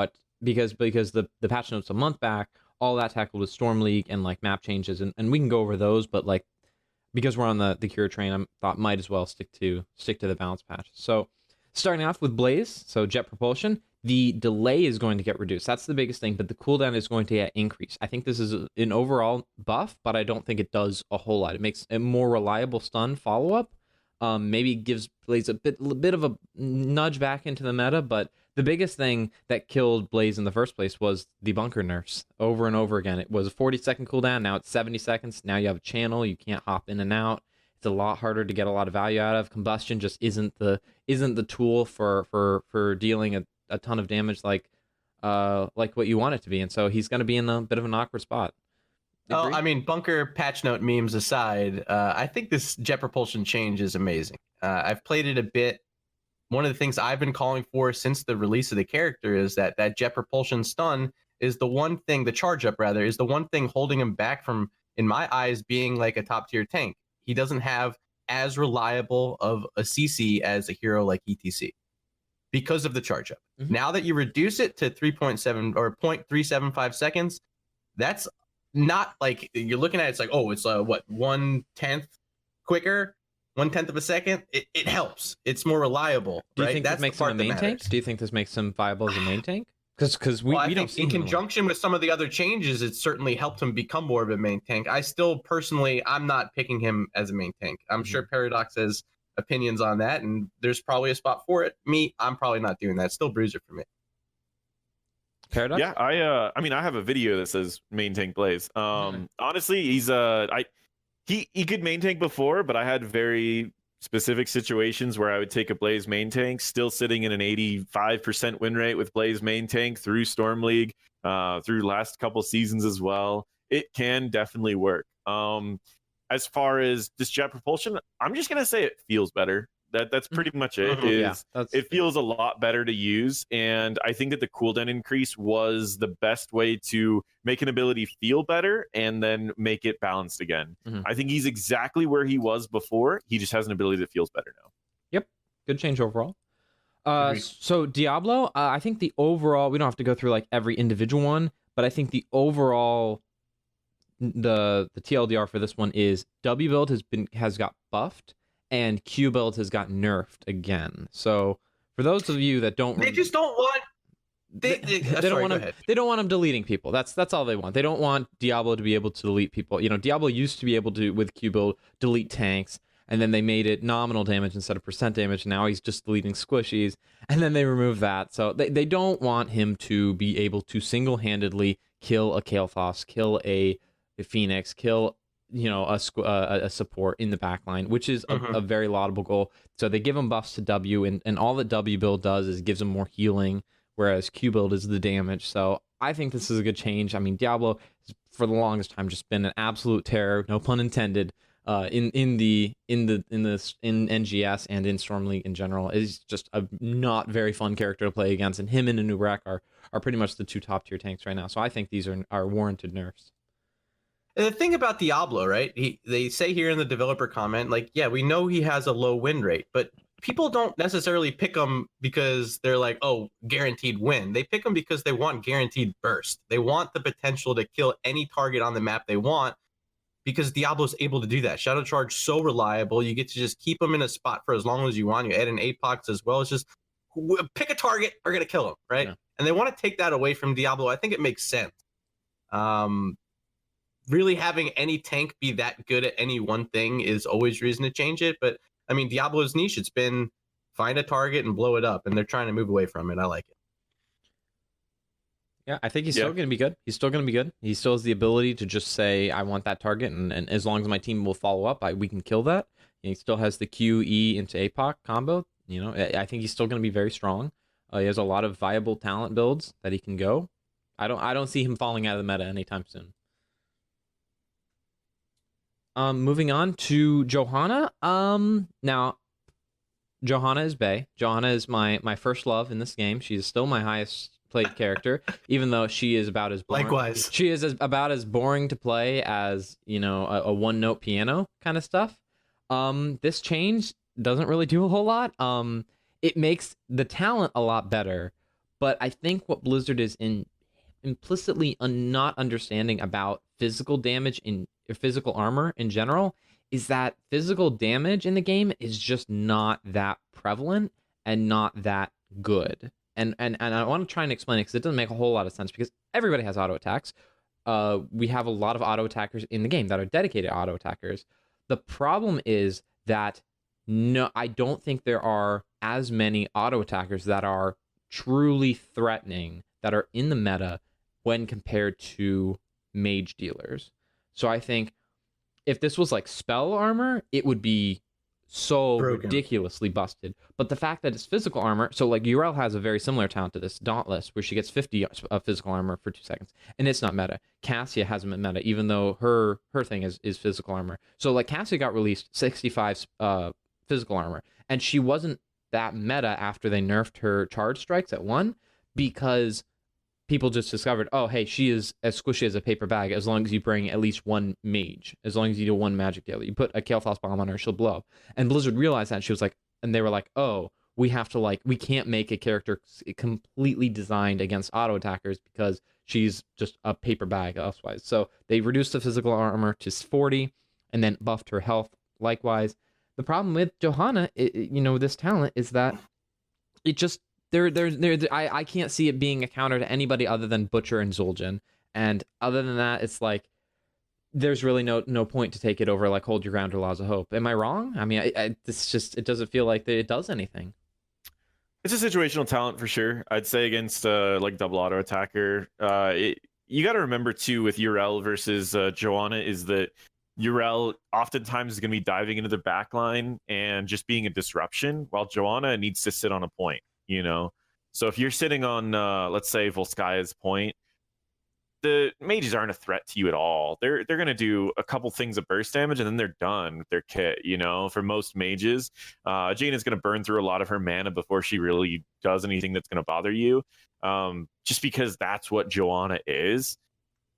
because the patch notes a month back, all that tackled with Storm League and like map changes, and we can go over those, but like because we're on the Qhira train, I thought might as well stick to the balance patch. So starting off with Blaze, so jet propulsion, the delay is going to get reduced. That's the biggest thing, but the cooldown is going to get increased. I think this is an overall buff, but I don't think it does a whole lot. It makes a more reliable stun follow-up. Maybe gives Blaze a bit of a nudge back into the meta, but the biggest thing that killed Blaze in the first place was the bunker nerfs over and over again. It was a 40-second cooldown, now it's 70 seconds. Now you have a channel, you can't hop in and out. It's a lot harder to get a lot of value out of. Combustion just isn't the tool for dealing a ton of damage like what you want it to be, and so he's going to be in a bit of an awkward spot. Oh, I mean, bunker patch note memes aside, I think this jet propulsion change is amazing. I've played it a bit. One of the things I've been calling for since the release of the character is that jet propulsion stun is the one thing, the charge up rather, is the one thing holding him back from, in my eyes, being like a top tier tank. He doesn't have as reliable of a CC as a hero like ETC because of the charge up. Mm-hmm. Now that you reduce it to 3.7 or 0.375 seconds, that's not like you're looking at it's like, oh, it's what, 1/10 quicker, 1/10 of a second. It helps. It's more reliable. Do you right? think That's this makes him a main tank? Do you think this makes him viable as a main tank? Because we don't see in conjunction with some of the other changes, it certainly helped him become more of a main tank. I still personally, I'm not picking him as a main tank. I'm sure Paradox has opinions on that, and there's probably a spot for it. I'm probably not doing that. Still Bruiser for me. Paradox? Yeah, I mean, I have a video that says main tank Blaze. Honestly, he's he could main tank before, but I had very specific situations where I would take a Blaze main tank, still sitting in an 85% win rate with Blaze main tank through Storm League, through last couple seasons as well. It can definitely work. As far as this jet propulsion, I'm just gonna say it feels better. That's pretty much it. It feels a lot better to use, and I think that the cooldown increase was the best way to make an ability feel better and then make it balanced again. I think he's exactly where he was before. He just has an ability that feels better now. Yep, good change overall. So Diablo, I think the overall, we don't have to go through like every individual one, but I think the overall the TLDR for this one is W build has got buffed, and Q build has got nerfed again. So for those of you that don't, they just don't want. They don't want him deleting people. That's all they want. They don't want Diablo to be able to delete people. Diablo used to be able to, with Q build, delete tanks, and then they made it nominal damage instead of percent damage. Now he's just deleting squishies, and then they remove that. So they don't want him to be able to single-handedly kill a Kael'thas, kill a Phoenix, kill a support in the backline, which is a very laudable goal. So they give him buffs to W, and all that W build does is gives him more healing, whereas Q build is the damage. So I think this is a good change. I mean, Diablo has for the longest time just been an absolute terror, no pun intended, in NGS and in Storm League in general. Is just a not very fun character to play against, and him and Anub'arak are pretty much the two top tier tanks right now. So I think these are warranted nerfs. And the thing about Diablo, right? They say here in the developer comment, like, yeah, we know he has a low win rate, but people don't necessarily pick him because they're like, oh, guaranteed win. They pick him because they want guaranteed burst. They want the potential to kill any target on the map they want, because Diablo's able to do that. Shadow Charge so reliable. You get to just keep him in a spot for as long as you want. You add an Apox as well. It's just pick a target, we're going to kill him, right? Yeah. And they want to take that away from Diablo. I think it makes sense. Really having any tank be that good at any one thing is always reason to change it. But I mean, Diablo's niche, it's been find a target and blow it up, and they're trying to move away from it. I like it. Yeah, I think he's still going to be good. He's still going to be good. He still has the ability to just say, I want that target, and as long as my team will follow up, we can kill that. And he still has the QE into APOC combo. I think he's still going to be very strong. He has a lot of viable talent builds that he can go. I don't see him falling out of the meta anytime soon. Moving on to Johanna. Now Johanna is Bae. Johanna is my first love in this game. She is still my highest played character, even though she is about as boring. Likewise. She is about as boring to play as, you know, a one note piano kind of stuff. This change doesn't really do a whole lot. It makes the talent a lot better, but I think what Blizzard is implicitly not understanding about physical damage in physical armor in general is that physical damage in the game is just not that prevalent and not that good. And I want to try and explain it because it doesn't make a whole lot of sense because everybody has auto attacks. We have a lot of auto attackers in the game that are dedicated auto attackers. The problem is that no, I don't think there are as many auto attackers that are truly threatening that are in the meta when compared to mage dealers. So I think if this was like spell armor, it would be so Broken. ridiculously busted. But the fact that it's physical armor, so like Urel has a very similar talent to this, Dauntless, where she gets 50 physical armor for 2 seconds, and it's not meta. Cassia hasn't been meta, even though her thing is physical armor. So like Cassia got released 65 physical armor, and she wasn't that meta after they nerfed her charge strikes at 1 because people just discovered, oh, hey, she is as squishy as a paper bag as long as you bring at least one mage, as long as you do one magic deal. You put a Kael'thas bomb on her, she'll blow up. And Blizzard realized that, and she was like, and they were like, oh, we have to like, we can't make a character completely designed against auto attackers because she's just a paper bag elsewise. So they reduced the physical armor to 40 and then buffed her health likewise. The problem with Johanna, you know, this talent is that it just, I can't see it being a counter to anybody other than Butcher and Zul'jin. And other than that, it's like there's really no point to take it over like Hold Your Ground or Laws of Hope. Am I wrong? I mean, it's just, it doesn't feel like it does anything. It's a situational talent for sure. I'd say against like double auto attacker. You got to remember too with Urel versus Johanna is that Urel oftentimes is going to be diving into the backline and just being a disruption, while Johanna needs to sit on a point. You know, so if you're sitting on let's say Volskaya's point, the mages aren't a threat to you at all. They're gonna do a couple things of burst damage and then they're done with their kit. You know, for most mages, Jane is gonna burn through a lot of her mana before she really does anything that's gonna bother you, just because that's what Johanna is.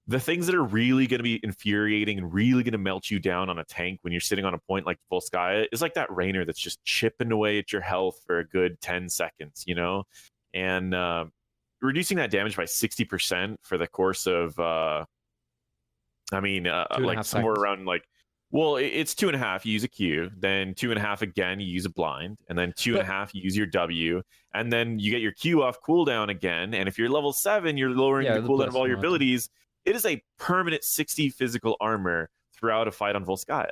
The things that are really going to be infuriating and really going to melt you down on a tank when you're sitting on a point like Volskaya is like that Rainer that's just chipping away at your health for a good 10 seconds, you know? And reducing that damage by 60% for the course of, like somewhere seconds. around like, well, it's 2.5, you use a Q, then 2.5 again, you use a blind, and then 2.5, you use your W, and then you get your Q off cooldown again. And if you're level 7, you're lowering the cooldown of all your abilities. It is a permanent 60 physical armor throughout a fight on Volskaya.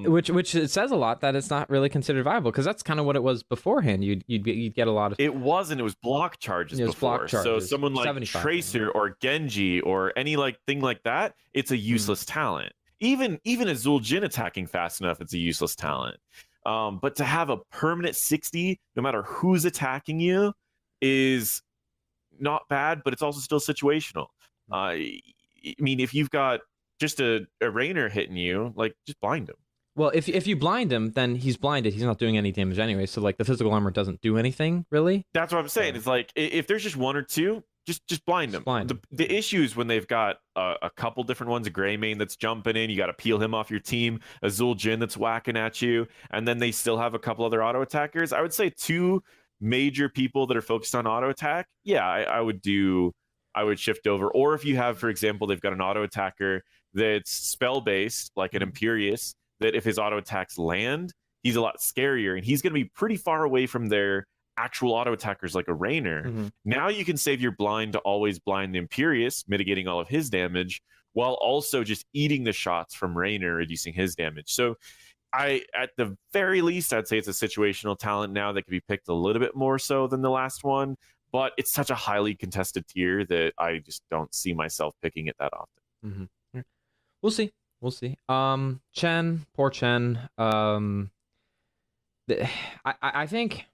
Which it says a lot that it's not really considered viable because that's kind of what it was beforehand. You'd get a lot of. It wasn't. It was block charges before. Block charges, so someone like Tracer or Genji or any like thing like that, it's a useless talent. Even a Zul'jin attacking fast enough, it's a useless talent. But to have a permanent 60, no matter who's attacking you, is not bad. But it's also still situational. I mean, if you've got just a Rainer hitting you, like, just blind him. Well, if you blind him, then he's blinded. He's not doing any damage anyway. So, like, the physical armor doesn't do anything, really. That's what I'm saying. It's like, if there's just one or two, just blind them. The issue is when they've got a couple different ones, a Greymane that's jumping in, you got to peel him off your team, a Zul'jin that's whacking at you, and then they still have a couple other auto attackers. I would say 2 major people that are focused on auto attack. Yeah, I would shift over. Or if you have, for example, they've got an auto attacker that's spell based, like an Imperious, that if his auto attacks land, he's a lot scarier and he's going to be pretty far away from their actual auto attackers like a Rainer. Now you can save your blind to always blind the Imperious, mitigating all of his damage, while also just eating the shots from Rainer, reducing his damage. So at the very least, I'd say it's a situational talent now that can be picked a little bit more so than the last one. But it's such a highly contested tier that I just don't see myself picking it that often. We'll see. Chen, poor Chen. I think.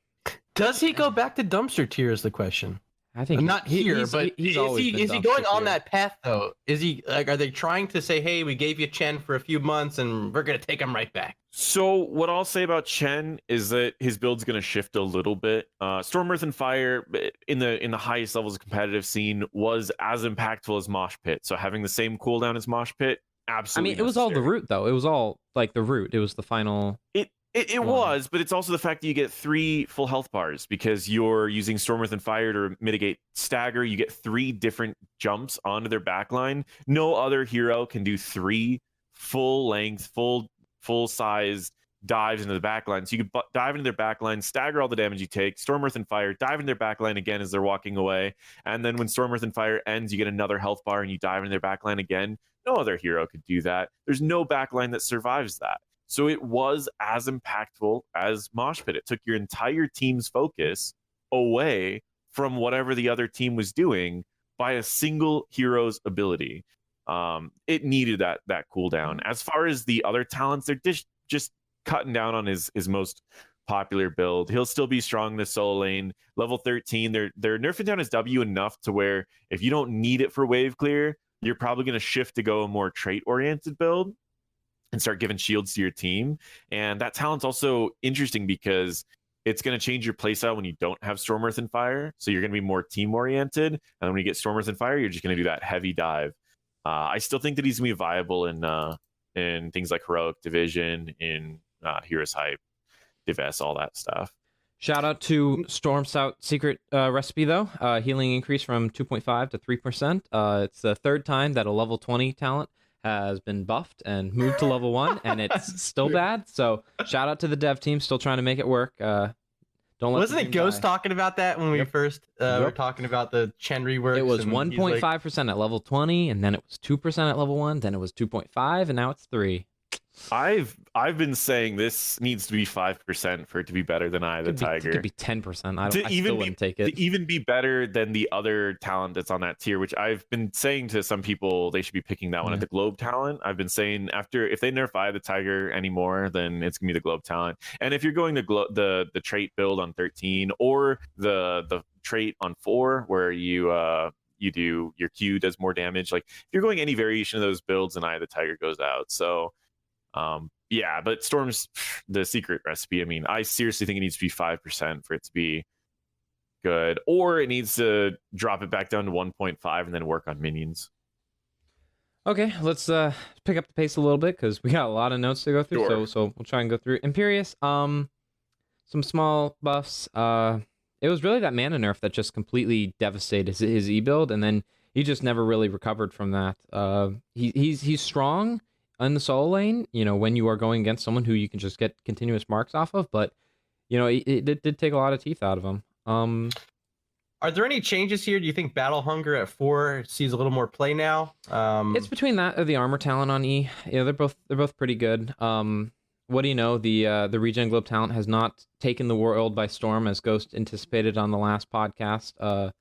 Does he go back to dumpster tier is the question. I think not here, but he's always been is he dumpster going on tier. that path though? Is he like, are they trying to say, hey, we gave you Chen for a few months and we're gonna take him right back? So what I'll say about Chen is that his build's going to shift a little bit. Storm, Earth, and Fire in the highest levels of competitive scene was as impactful as Mosh Pit. So having the same cooldown as Mosh Pit, absolutely. I mean, it was all the root though. It was all like the root. It was the final. It was, but it's also the fact that you get 3 full health bars because you're using Storm, Earth, and Fire to mitigate stagger. You get 3 different jumps onto their backline. No other hero can do 3 full length, full size dives into the backline. So you can dive into their backline, stagger all the damage you take, Storm, Earth, and Fire, dive into their backline again as they're walking away. And then when Storm, Earth, and Fire ends, you get another health bar and you dive into their backline again. No other hero could do that. There's no backline that survives that. So it was as impactful as Mosh Pit. It took your entire team's focus away from whatever the other team was doing by a single hero's ability. It needed that cooldown. As far as the other talents, they're just cutting down on his most popular build. He'll still be strong in the solo lane. Level 13, they're nerfing down his W enough to where if you don't need it for wave clear, you're probably going to shift to go a more trait-oriented build and start giving shields to your team. And that talent's also interesting because it's going to change your playstyle when you don't have Storm, Earth, and Fire. So you're going to be more team-oriented. And then when you get Storm, Earth, and Fire, you're just going to do that heavy dive. I still think that he's going to be viable in things like Heroic Division, in Heroes Hype, Div-S, all that stuff. Shout out to Storm Stout secret recipe though. Healing increase from 2.5 to 3%. It's the 3rd time that a level 20 talent has been buffed and moved to level 1, and it's still bad. So shout out to the dev team, still trying to make it work. Don't let Wasn't it Ghost talking about that when we first were talking about the Chen reworks? It was 1.5% at level 20, and then it was 2% at level 1, then it was 2.5, and now it's 3. I've been saying this needs to be 5% for it to be better than Eye of the Tiger. It could be 10%. I still wouldn't take it. To even be better than the other talent that's on that tier, which I've been saying to some people they should be picking that one at the Globe talent. I've been saying if they nerf Eye of the Tiger anymore, then it's gonna be the Globe talent. And if you're going to the trait build on 13 or the trait on 4 where you do your Q does more damage, like if you're going any variation of those builds, then Eye of the Tiger goes out. So yeah, but Storm's the secret recipe. I mean, I seriously think it needs to be 5% for it to be good, or it needs to drop it back down to 1.5 and then work on minions. Okay, let's pick up the pace a little bit because we got a lot of notes to go through. Sure. So we'll try and go through Imperious. Some small buffs. It was really that mana nerf that just completely devastated his E build, and then he just never really recovered from that. He's strong in the solo lane, when you are going against someone who you can just get continuous marks off of, but it did take a lot of teeth out of him. Are there any changes here? Do you think Battle Hunger at 4 sees a little more play now? It's between that or the armor talent on E. They're both pretty good. What do you know? The Regen Globe talent has not taken the world by storm as Ghost anticipated on the last podcast.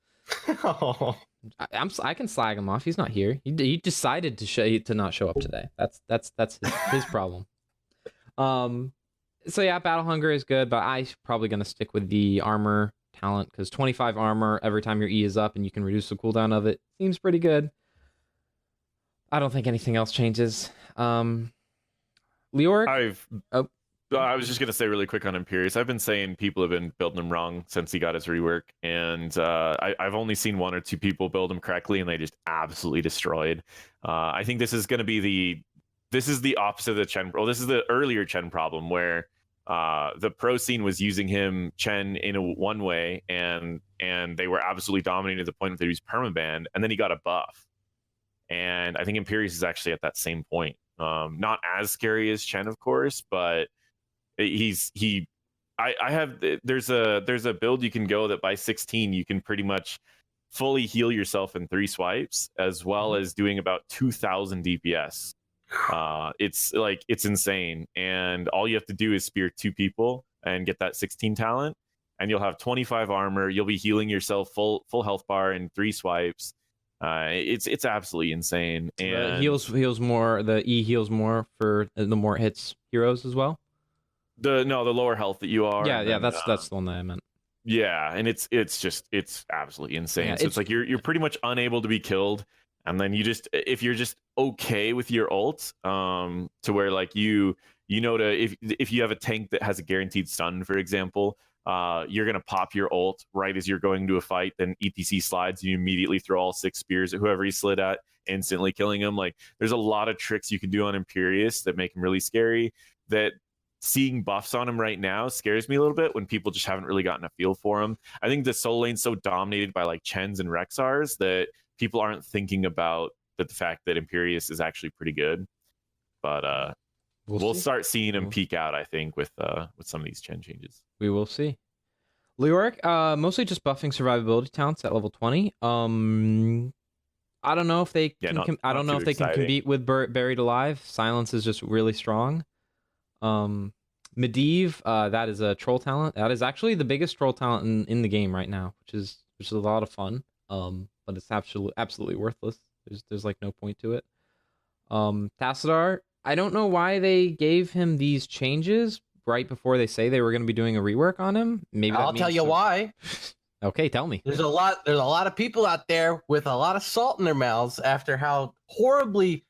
I can slag him off. He's not here. He decided to not show up today. That's his problem. So yeah, Battle Hunger is good, but I'm probably gonna stick with the armor talent because 25 armor every time your E is up and you can reduce the cooldown of it seems pretty good. I don't think anything else changes. Leoric. I was just going to say really quick on Imperious. I've been saying people have been building him wrong since he got his rework. And I've only seen 1 or 2 people build him correctly, and they just absolutely destroyed. I think this is going to be the opposite of the Chen. Well, this is the earlier Chen problem where the pro scene was using him Chen in one way, and they were absolutely dominating to the point that he was permabanned, and then he got a buff. And I think Imperious is actually at that same point. Not as scary as Chen, of course, but there's a build you can go that by 16 you can pretty much fully heal yourself in 3 swipes as well as doing about 2,000 DPS. It's insane, and all you have to do is spear 2 people and get that 16 talent, and you'll have 25 armor. You'll be healing yourself full health bar in 3 swipes. It's absolutely insane. And heals more. The E heals more for the more it hits heroes as well. The lower health that you are. Yeah, that's the one that I meant. Yeah, and it's absolutely insane. Yeah, So it's like you're pretty much unable to be killed, and then you just, if you're just okay with your ult, to where like you know, to if you have a tank that has a guaranteed stun, for example, you're gonna pop your ult right as you're going to a fight, then ETC slides, you immediately throw all 6 spears at whoever he slid at, instantly killing him. Like there's a lot of tricks you can do on Imperius that make him really scary. That seeing buffs on him right now scares me a little bit when people just haven't really gotten a feel for him. I think the solo lane's so dominated by like Chens and Rexars that people aren't thinking about the fact that Imperius is actually pretty good. But we'll start seeing him peak out, I think, with some of these Chen changes. We will see. Leoric, mostly just buffing survivability talents at level 20. I don't know if they can. I don't know if they can compete with Buried Alive. Silence is just really strong. Medivh, that is a troll talent. That is actually the biggest troll talent in the game right now, which is a lot of fun. But it's absolutely worthless. There's like no point to it. Tassadar, I don't know why they gave him these changes right before they say they were going to be doing a rework on him. Maybe I'll tell you why. Okay, tell me. There's a lot of people out there with a lot of salt in their mouths after how horribly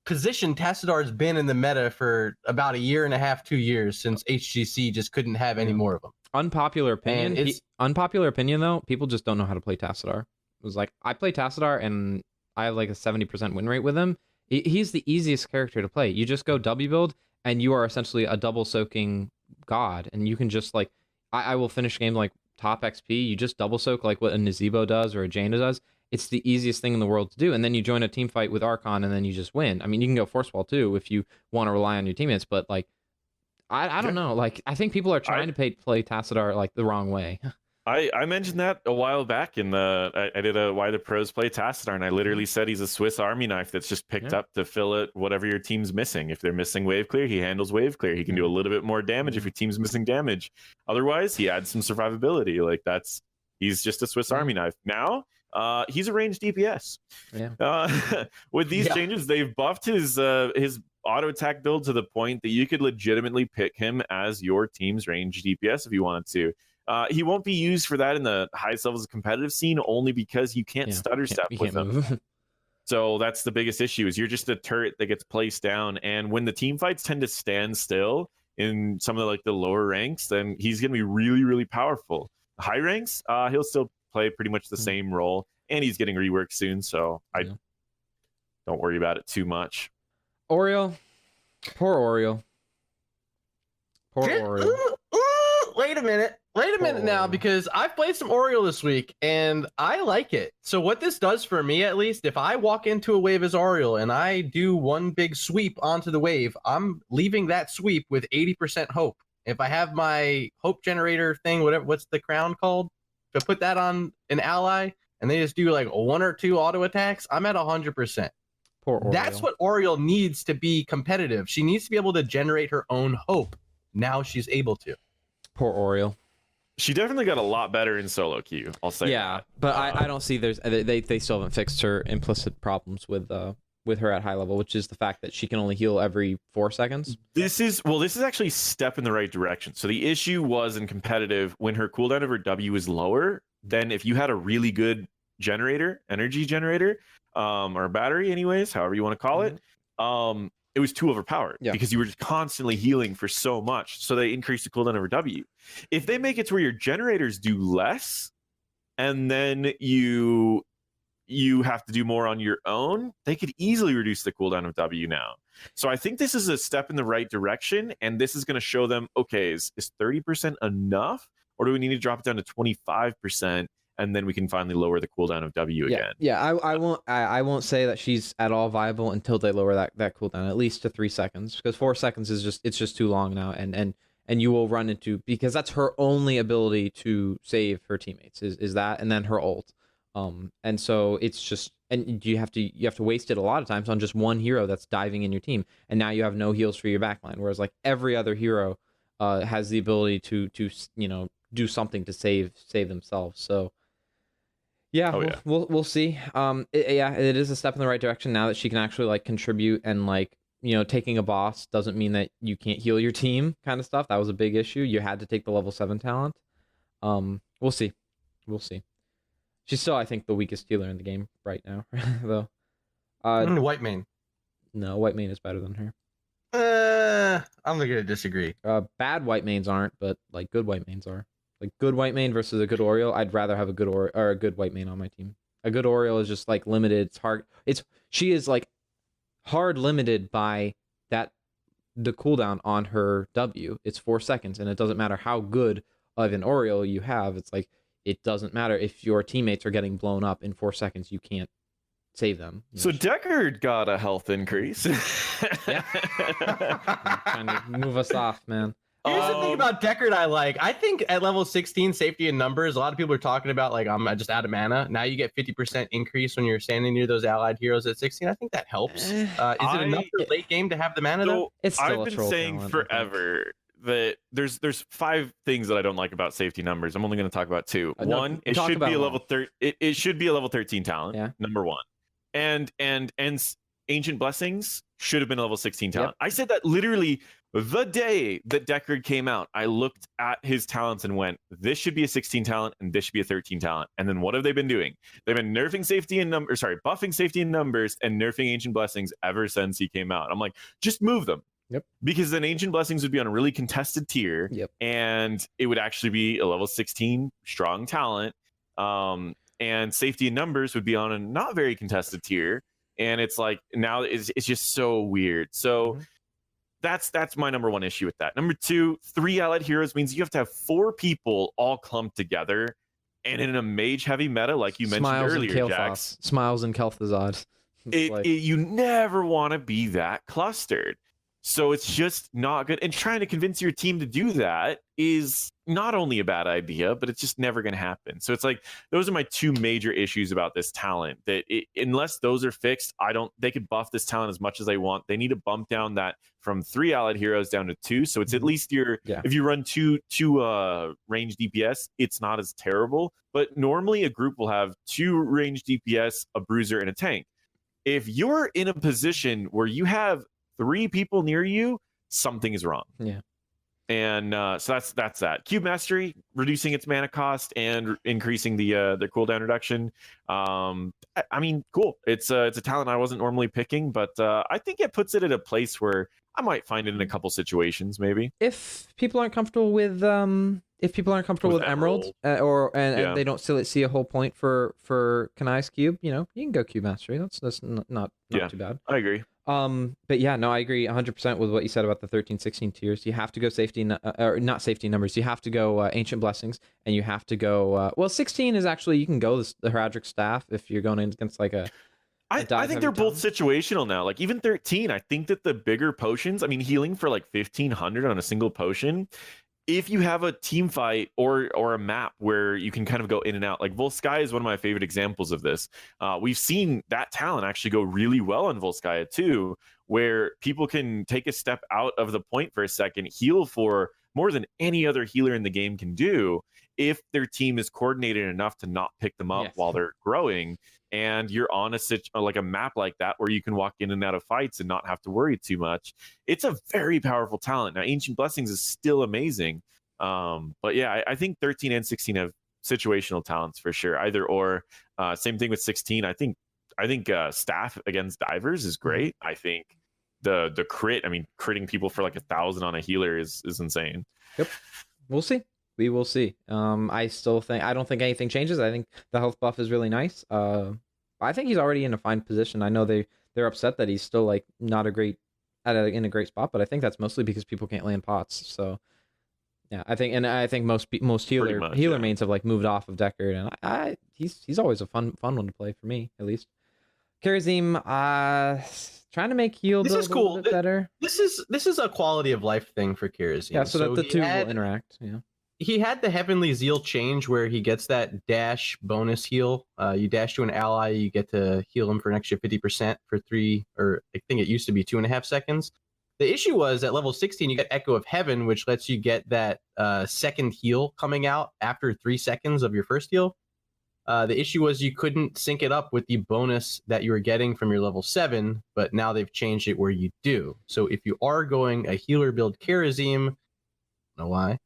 positioned Tassadar has been in the meta for about 1.5 years, 2 years, since HGC just couldn't have any more of them. Unpopular opinion. Unpopular opinion though, people just don't know how to play Tassadar. It was like, I play Tassadar and I have like a 70% win rate with him. He's the easiest character to play. You just go W build and you are essentially a double soaking god, and you can just like, I will finish games like top XP. You just double soak like what a Nazebo does or a Jaina does. It's the easiest thing in the world to do. And then you join a team fight with Archon and then you just win. I mean, you can go Force Wall too if you want to rely on your teammates, but like, I don't know. Like, I think people are trying to play Tassadar like the wrong way. I mentioned that a while back in I did a Why the Pros Play Tassadar, and I literally said he's a Swiss Army knife that's just picked up to fill it whatever your team's missing. If they're missing wave clear, he handles wave clear. He can do a little bit more damage if your team's missing damage. Otherwise, he adds some survivability. Like he's just a Swiss Army knife. Now, he's a ranged DPS. Yeah. With these changes, they've buffed his auto attack build to the point that you could legitimately pick him as your team's ranged DPS if you wanted to. He won't be used for that in the highest levels of competitive scene, only because you can't stutter step with him. So that's the biggest issue, is you're just a turret that gets placed down. And when the team fights tend to stand still in some of the lower ranks, then he's going to be really, really powerful. High ranks, he'll still play pretty much the same role, and he's getting reworked soon. So I don't worry about it too much. Oriole. Poor Oriole. Wait a minute now, because I've played some Oriole this week and I like it. So what this does for me, at least, if I walk into a wave as Oriole and I do one big sweep onto the wave, I'm leaving that sweep with 80% hope. If I have my hope generator thing, what's the crown called? If I put that on an ally and they just do like 1 or 2 auto attacks, I'm at 100%. Poor Oriole. That's what Oriole needs to be competitive. She needs to be able to generate her own hope. Now she's able to. Poor Oriole. She definitely got a lot better in solo queue, I'll say. Yeah, but I don't see they still haven't fixed her implicit problems with her at high level, which is the fact that she can only heal every 4 seconds. This is actually a step in the right direction. So the issue was in competitive, when her cooldown of her W is lower, then if you had a really good energy generator, or battery anyways, however you want to call it, it was too overpowered because you were just constantly healing for so much. So they increased the cooldown of her W. If they make it to where your generators do less, and then you have to do more on your own, they could easily reduce the cooldown of W now. So I think this is a step in the right direction, and this is going to show them, okay, is 30% enough, or do we need to drop it down to 25%? And then we can finally lower the cooldown of W again. Yeah, I won't say that she's at all viable until they lower that cooldown at least to 3 seconds, because 4 seconds is just too long now, and you will run into, because that's her only ability to save her teammates is that, and then her ult. And so it's just, and you have to waste it a lot of times on just one hero that's diving in your team, and now you have no heals for your backline, whereas like every other hero has the ability to do something to save themselves. So yeah, we'll see. It is a step in the right direction now that she can actually like contribute, and like, taking a boss doesn't mean that you can't heal your team kind of stuff. That was a big issue. You had to take the level 7 talent. We'll see. We'll see. She's still, I think, the weakest healer in the game right now, though. White main. No, white main is better than her. I'm gonna disagree. Bad white mains aren't, but like good white mains are. Like good white main versus a good Oriole, I'd rather have a good or a good white main on my team. A good Oriole is just like limited. It's hard. She is like hard limited by the cooldown on her W. It's 4 seconds, and it doesn't matter how good of an Oriole you have. It's like it doesn't matter if your teammates are getting blown up in 4 seconds. You can't save them. So Deckard got a health increase. Yeah. Trying to move us off, man. Here's the thing about Deckard I like. I think at level 16, safety in numbers, a lot of people are talking about, like, I'm just out of mana. Now you get 50% increase when you're standing near those allied heroes at 16. I think that helps. Is it enough for late game to have the mana, though? It's still I've been saying forever that there's 5 things that I don't like about safety numbers. I'm only going to talk about 2. One, it should be a level 13 talent. Yeah. Number 1. And Ancient Blessings should have been a level 16 talent. Yep. I said that literally the day that Deckard came out. I looked at his talents and went, this should be a 16 talent and this should be a 13 talent. And then what have they been doing? They've been nerfing safety in numbers, buffing safety in numbers and nerfing Ancient Blessings ever since he came out. I'm like, just move them. Yep. Because then Ancient Blessings would be on a really contested tier. Yep. And it would actually be a level 16 strong talent. And safety in numbers would be on a not very contested tier. And it's like, now it's just so weird. So that's my number 1 issue with that. Number 2, 3 allied heroes means you have to have 4 people all clumped together. And in a mage heavy meta, like you mentioned earlier, Jax, Smiles and Kel'Thuzad. You never want to be that clustered. So it's just not good. And trying to convince your team to do that is not only a bad idea, but it's just never going to happen. So it's like, those are my 2 major issues about this talent. That unless those are fixed, they could buff this talent as much as they want. They need to bump down that from 3 allied heroes down to 2. So it's at least if you run two range DPS, it's not as terrible. But normally a group will have 2 range DPS, a bruiser, and a tank. If you're in a position where you have 3 people near you, something is wrong. Yeah. And so that's that. Cube Mastery, reducing its mana cost and increasing the cooldown reduction. I mean, cool. It's a talent I wasn't normally picking, but I think it puts it at a place where I might find it in a couple situations, maybe. If people aren't comfortable with Emerald, and they don't still see a whole point for Kanai's Cube, you can go Cube Mastery. That's not too bad. I agree. But yeah, no, I agree 100% with what you said about the 13, 16 tiers. You have to go safety, or not safety numbers. You have to go Ancient Blessings, and you have to go. 16 is actually, you can go the Heraldric Staff if you're going against like a. I think they're both situational now. Like even 13, I think that the bigger potions, I mean, healing for like 1,500 on a single potion. If you have a team fight or a map where you can kind of go in and out, like Volskaya is one of my favorite examples of this. We've seen that talent actually go really well on Volskaya too, where people can take a step out of the point for a second, heal for more than any other healer in the game can do if their team is coordinated enough to not pick them up while they're growing. And you're on a map like that where you can walk in and out of fights and not have to worry too much. It's a very powerful talent. Now, Ancient Blessings is still amazing. But yeah, I think 13 and 16 have situational talents for sure. Either or. Same thing with 16. I think Staff against Divers is great. I think the crit, critting people for like 1,000 on a healer is insane. Yep. We'll see. We will see. I don't think anything changes. I think the health buff is really nice. I think he's already in a fine position. I know they're upset that he's still like not in a great spot, but I think that's mostly because people can't land pots. So yeah, I think most healer mains have like moved off of Deckard, and he's always a fun one to play for me, at least. Karazim, trying to make heal a little bit better. This is a quality of life thing for Karazim. Yeah, so that the two will interact. Yeah. He had the Heavenly Zeal change where he gets that dash bonus heal. You dash to an ally, you get to heal him for an extra 50% for 3, or I think it used to be 2.5 seconds. The issue was at level 16, you get Echo of Heaven, which lets you get that second heal coming out after 3 seconds of your first heal. The issue was you couldn't sync it up with the bonus that you were getting from your level 7, but now they've changed it where you do. So if you are going a healer build Karazim, I don't know why,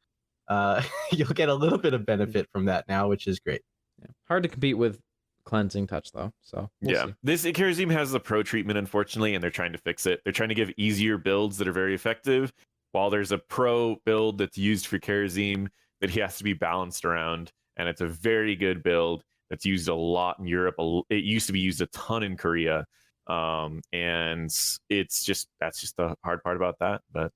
you'll get a little bit of benefit from that now, which is great. Yeah. Hard to compete with cleansing touch though, so we'll see. This Qhira team has the pro treatment, unfortunately, and they're trying to fix it. They're trying to give easier builds that are very effective, while there's a pro build that's used for Karazim that he has to be balanced around, and it's a very good build that's used a lot in Europe. It used to be used a ton in Korea, and that's just the hard part about that. But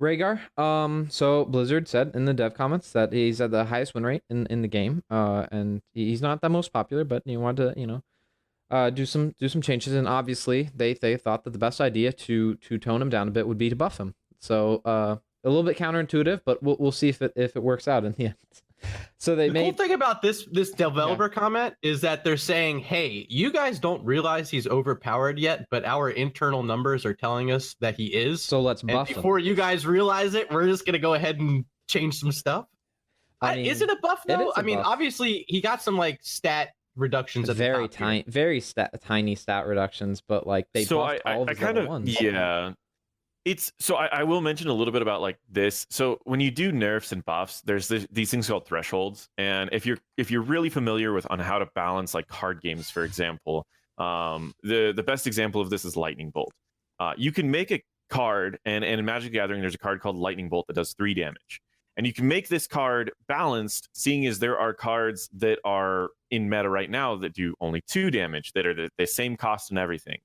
Rhaegar, so Blizzard said in the dev comments that he's at the highest win rate in the game, and he's not the most popular, but he wanted to, do some changes, and obviously they thought that the best idea to tone him down a bit would be to buff him. So a little bit counterintuitive, but we'll see if it works out in the end. So the cool thing about this developer comment is that they're saying, hey, you guys don't realize he's overpowered yet, but our internal numbers are telling us that he is. So let's buff him. Before you guys realize it, we're just gonna go ahead and change some stuff. I mean, is it a buff though? I mean, obviously he got some like stat reductions at very the top tiny, tiny stat reductions, but like they buffed all of his level ones. Yeah. I will mention a little bit about like this. So when you do nerfs and buffs, there's these things called thresholds, and if you're really familiar with on how to balance like card games, for example, the best example of this is Lightning Bolt. You can make a card, and in Magic the Gathering, there's a card called Lightning Bolt that does 3 damage, and you can make this card balanced, seeing as there are cards that are in meta right now that do only 2 damage, that are the same cost and everything.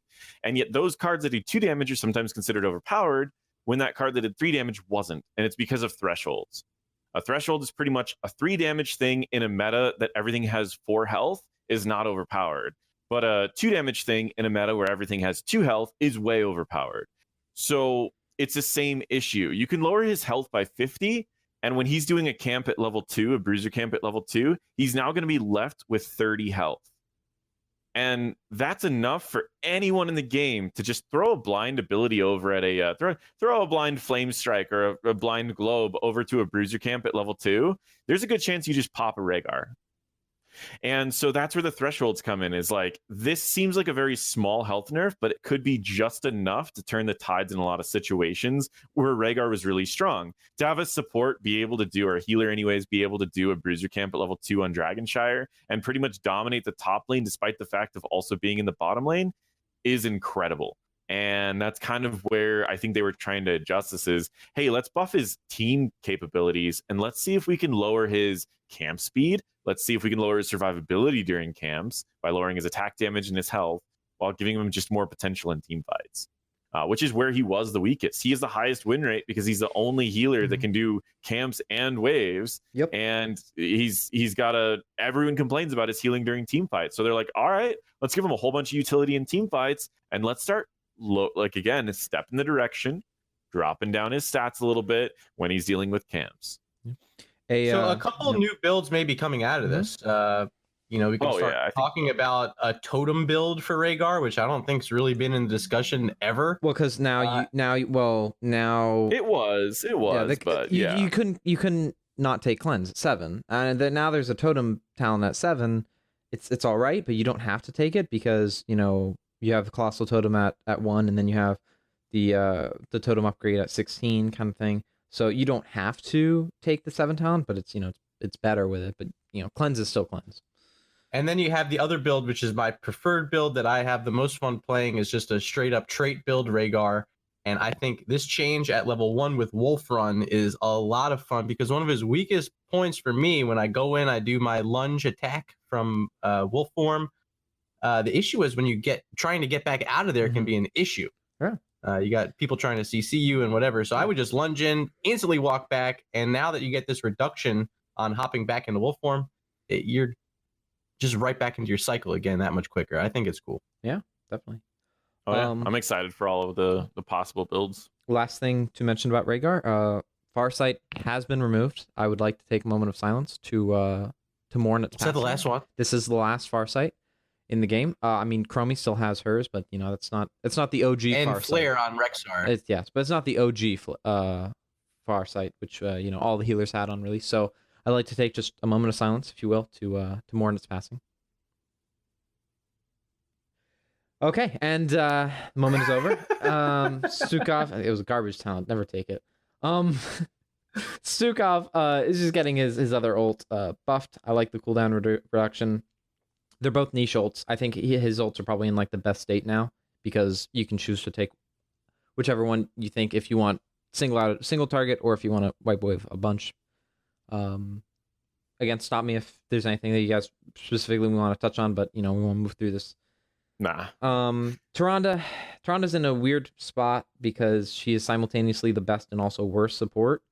And yet those cards that do 2 damage are sometimes considered overpowered when that card that did 3 damage wasn't. And it's because of thresholds. A threshold is pretty much a 3 damage thing in a meta that everything has 4 health is not overpowered. But a 2 damage thing in a meta where everything has 2 health is way overpowered. So it's the same issue. You can lower his health by 50. And when he's doing a camp at level 2, a bruiser camp at level 2, he's now going to be left with 30 health. And that's enough for anyone in the game to just throw a blind ability over at a throw a blind flame strike or a blind globe over to a bruiser camp at level 2. There's a good chance you just pop a Rhaegar. And so that's where the thresholds come in, is like, this seems like a very small health nerf, but it could be just enough to turn the tides in a lot of situations where Rhaegar was really strong. To have a support be able to do, or a healer anyways, be able to do a bruiser camp at level 2 on Dragonshire and pretty much dominate the top lane despite the fact of also being in the bottom lane is incredible. And that's kind of where I think they were trying to adjust this is, hey, let's buff his team capabilities and let's see if we can lower his camp speed. Let's see if we can lower his survivability during camps by lowering his attack damage and his health while giving him just more potential in team fights, which is where he was the weakest. He has the highest win rate because he's the only healer that can do camps and waves. Yep. And he's got everyone complains about his healing during team fights. So they're like, all right, let's give him a whole bunch of utility in team fights and let's start a step in the direction, dropping down his stats a little bit when he's dealing with camps. So a couple new builds may be coming out of this. We can start talking about a totem build for Rhaegar, which I don't think's really been in discussion ever. Well, because now it was, but you couldn't not take cleanse at 7, and then now there's a totem talent at 7. It's all right, but you don't have to take it because you have Colossal Totem at 1, and then you have the totem upgrade at 16 kind of thing. So you don't have to take the 7 talent, but it's better with it. But cleanse is still cleanse. And then you have the other build, which is my preferred build that I have the most fun playing, is just a straight up trait build Rhaegar. And I think this change at level 1 with Wolf Run is a lot of fun because one of his weakest points for me, when I go in, I do my lunge attack from Wolf form. The issue is when trying to get back out of there can be an issue. Yeah. You got people trying to CC you and whatever. So I would just lunge in, instantly walk back. And now that you get this reduction on hopping back into wolf form, you're just right back into your cycle again that much quicker. I think it's cool. Yeah, definitely. Oh, yeah. I'm excited for all of the possible builds. Last thing to mention about Rhaegar, Farsight has been removed. I would like to take a moment of silence to mourn its passing. Is that the last one? This is the last Farsight in the game. I mean, Chromie still has hers, but it's not the OG and Farsight. Flare on Rexar. Yes, but it's not the OG Farsight, which all the healers had on release. So I'd like to take just a moment of silence, if you will, to mourn its passing. Okay, and the moment is over. Sukov, it was a garbage talent. Never take it. Stukov is just getting his other ult buffed. I like the cooldown reduction. They're both niche ults. I think his ults are probably in like the best state now because you can choose to take whichever one you think if you want single target or if you want to wipe away a bunch. Again, stop me if there's anything that you guys specifically want to touch on, but we want to move through this. Nah. Taranda's in a weird spot because she is simultaneously the best and also worst support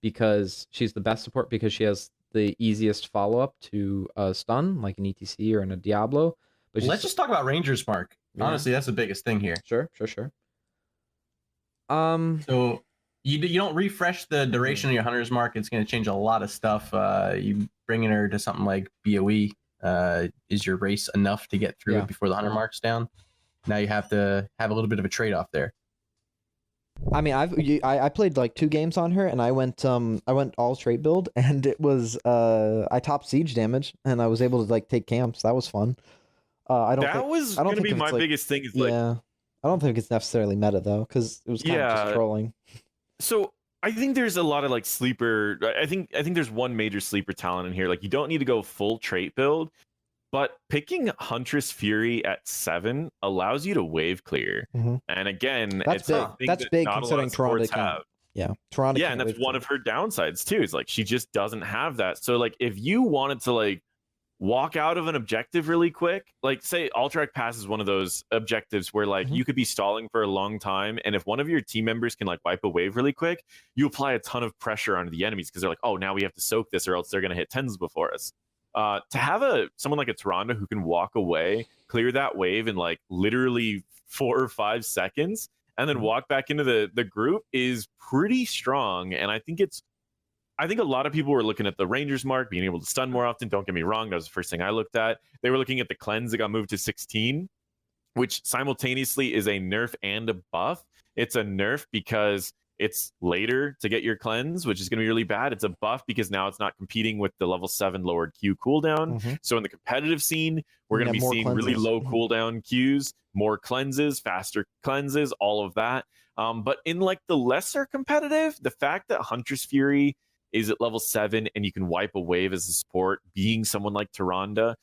because she's the best support because she has the easiest follow-up to a stun, like an ETC or in a Diablo. But let's just talk about Ranger's Mark. Yeah. Honestly, that's the biggest thing here. Sure. So you don't refresh the duration of your Hunter's Mark. It's going to change a lot of stuff. You bringing her to something like BOE. Is your race enough to get through it before the Hunter Mark's down? Now you have to have a little bit of a trade-off there. I mean, I played like 2 games on her, and I went all straight build, and it was I topped siege damage, and I was able to like take camps. That was fun. I don't think be my biggest thing. Is like, I don't think it's necessarily meta though, because it was kind of just trolling. So I think there's a lot of like sleeper. I think there's one major sleeper talent in here. Like you don't need to go full trait build, but picking Huntress Fury at 7 allows you to wave clear. Mm-hmm. And again, that's big. That's big considering Toronto have. Yeah, Toronto. Yeah, and that's one of her downsides too. Is like she just doesn't have that. So like if you wanted to like walk out of an objective really quick, like say Alterac Pass is one of those objectives where like you could be stalling for a long time, and if one of your team members can like wipe a wave really quick, you apply a ton of pressure onto the enemies because they're like, oh, now we have to soak this or else they're going to hit 10s before us. To have someone like a Toronto who can walk away, clear that wave in like literally 4 or 5 seconds, and then walk back into the group is pretty strong. And I think a lot of people were looking at the Ranger's Mark, being able to stun more often. Don't get me wrong, that was the first thing I looked at. They were looking at the cleanse that got moved to 16, which simultaneously is a nerf and a buff. It's a nerf because it's later to get your cleanse, which is going to be really bad. It's a buff because now it's not competing with the level 7 lowered Q cooldown. So in the competitive scene, we're going to be seeing really low cooldown Qs, more cleanses, faster cleanses, all of that. But in like the lesser competitive, the fact that Huntress Fury is at level 7 and you can wipe a wave as a support, being someone like Tyrande,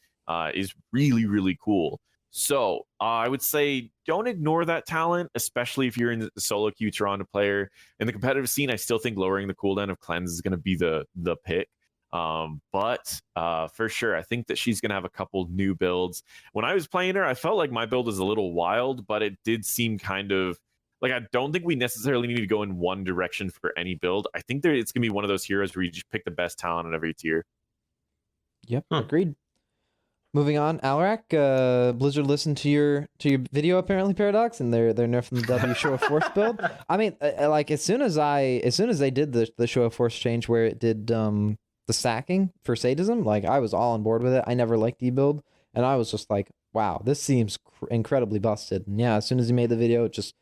is really, really cool. So I would say don't ignore that talent, especially if you're in the solo queue Tyrande player. In the competitive scene, I still think lowering the cooldown of cleanse is going to be the pick. But for sure, I think that she's going to have a couple new builds. When I was playing her, I felt like my build was a little wild, but it did seem kind of like, I don't think we necessarily need to go in one direction for any build. I think it's going to be one of those heroes where you just pick the best talent in every tier. Yep, agreed. Moving on, Alrak, Blizzard listened to your video apparently, Paradox, and they're nerfing the W Show of Force build. I mean, like as soon as they did the Show of Force change where it did the sacking for sadism, like I was all on board with it. I never liked E-build, and I was just like, wow, this seems incredibly busted. And yeah, as soon as he made the video, it just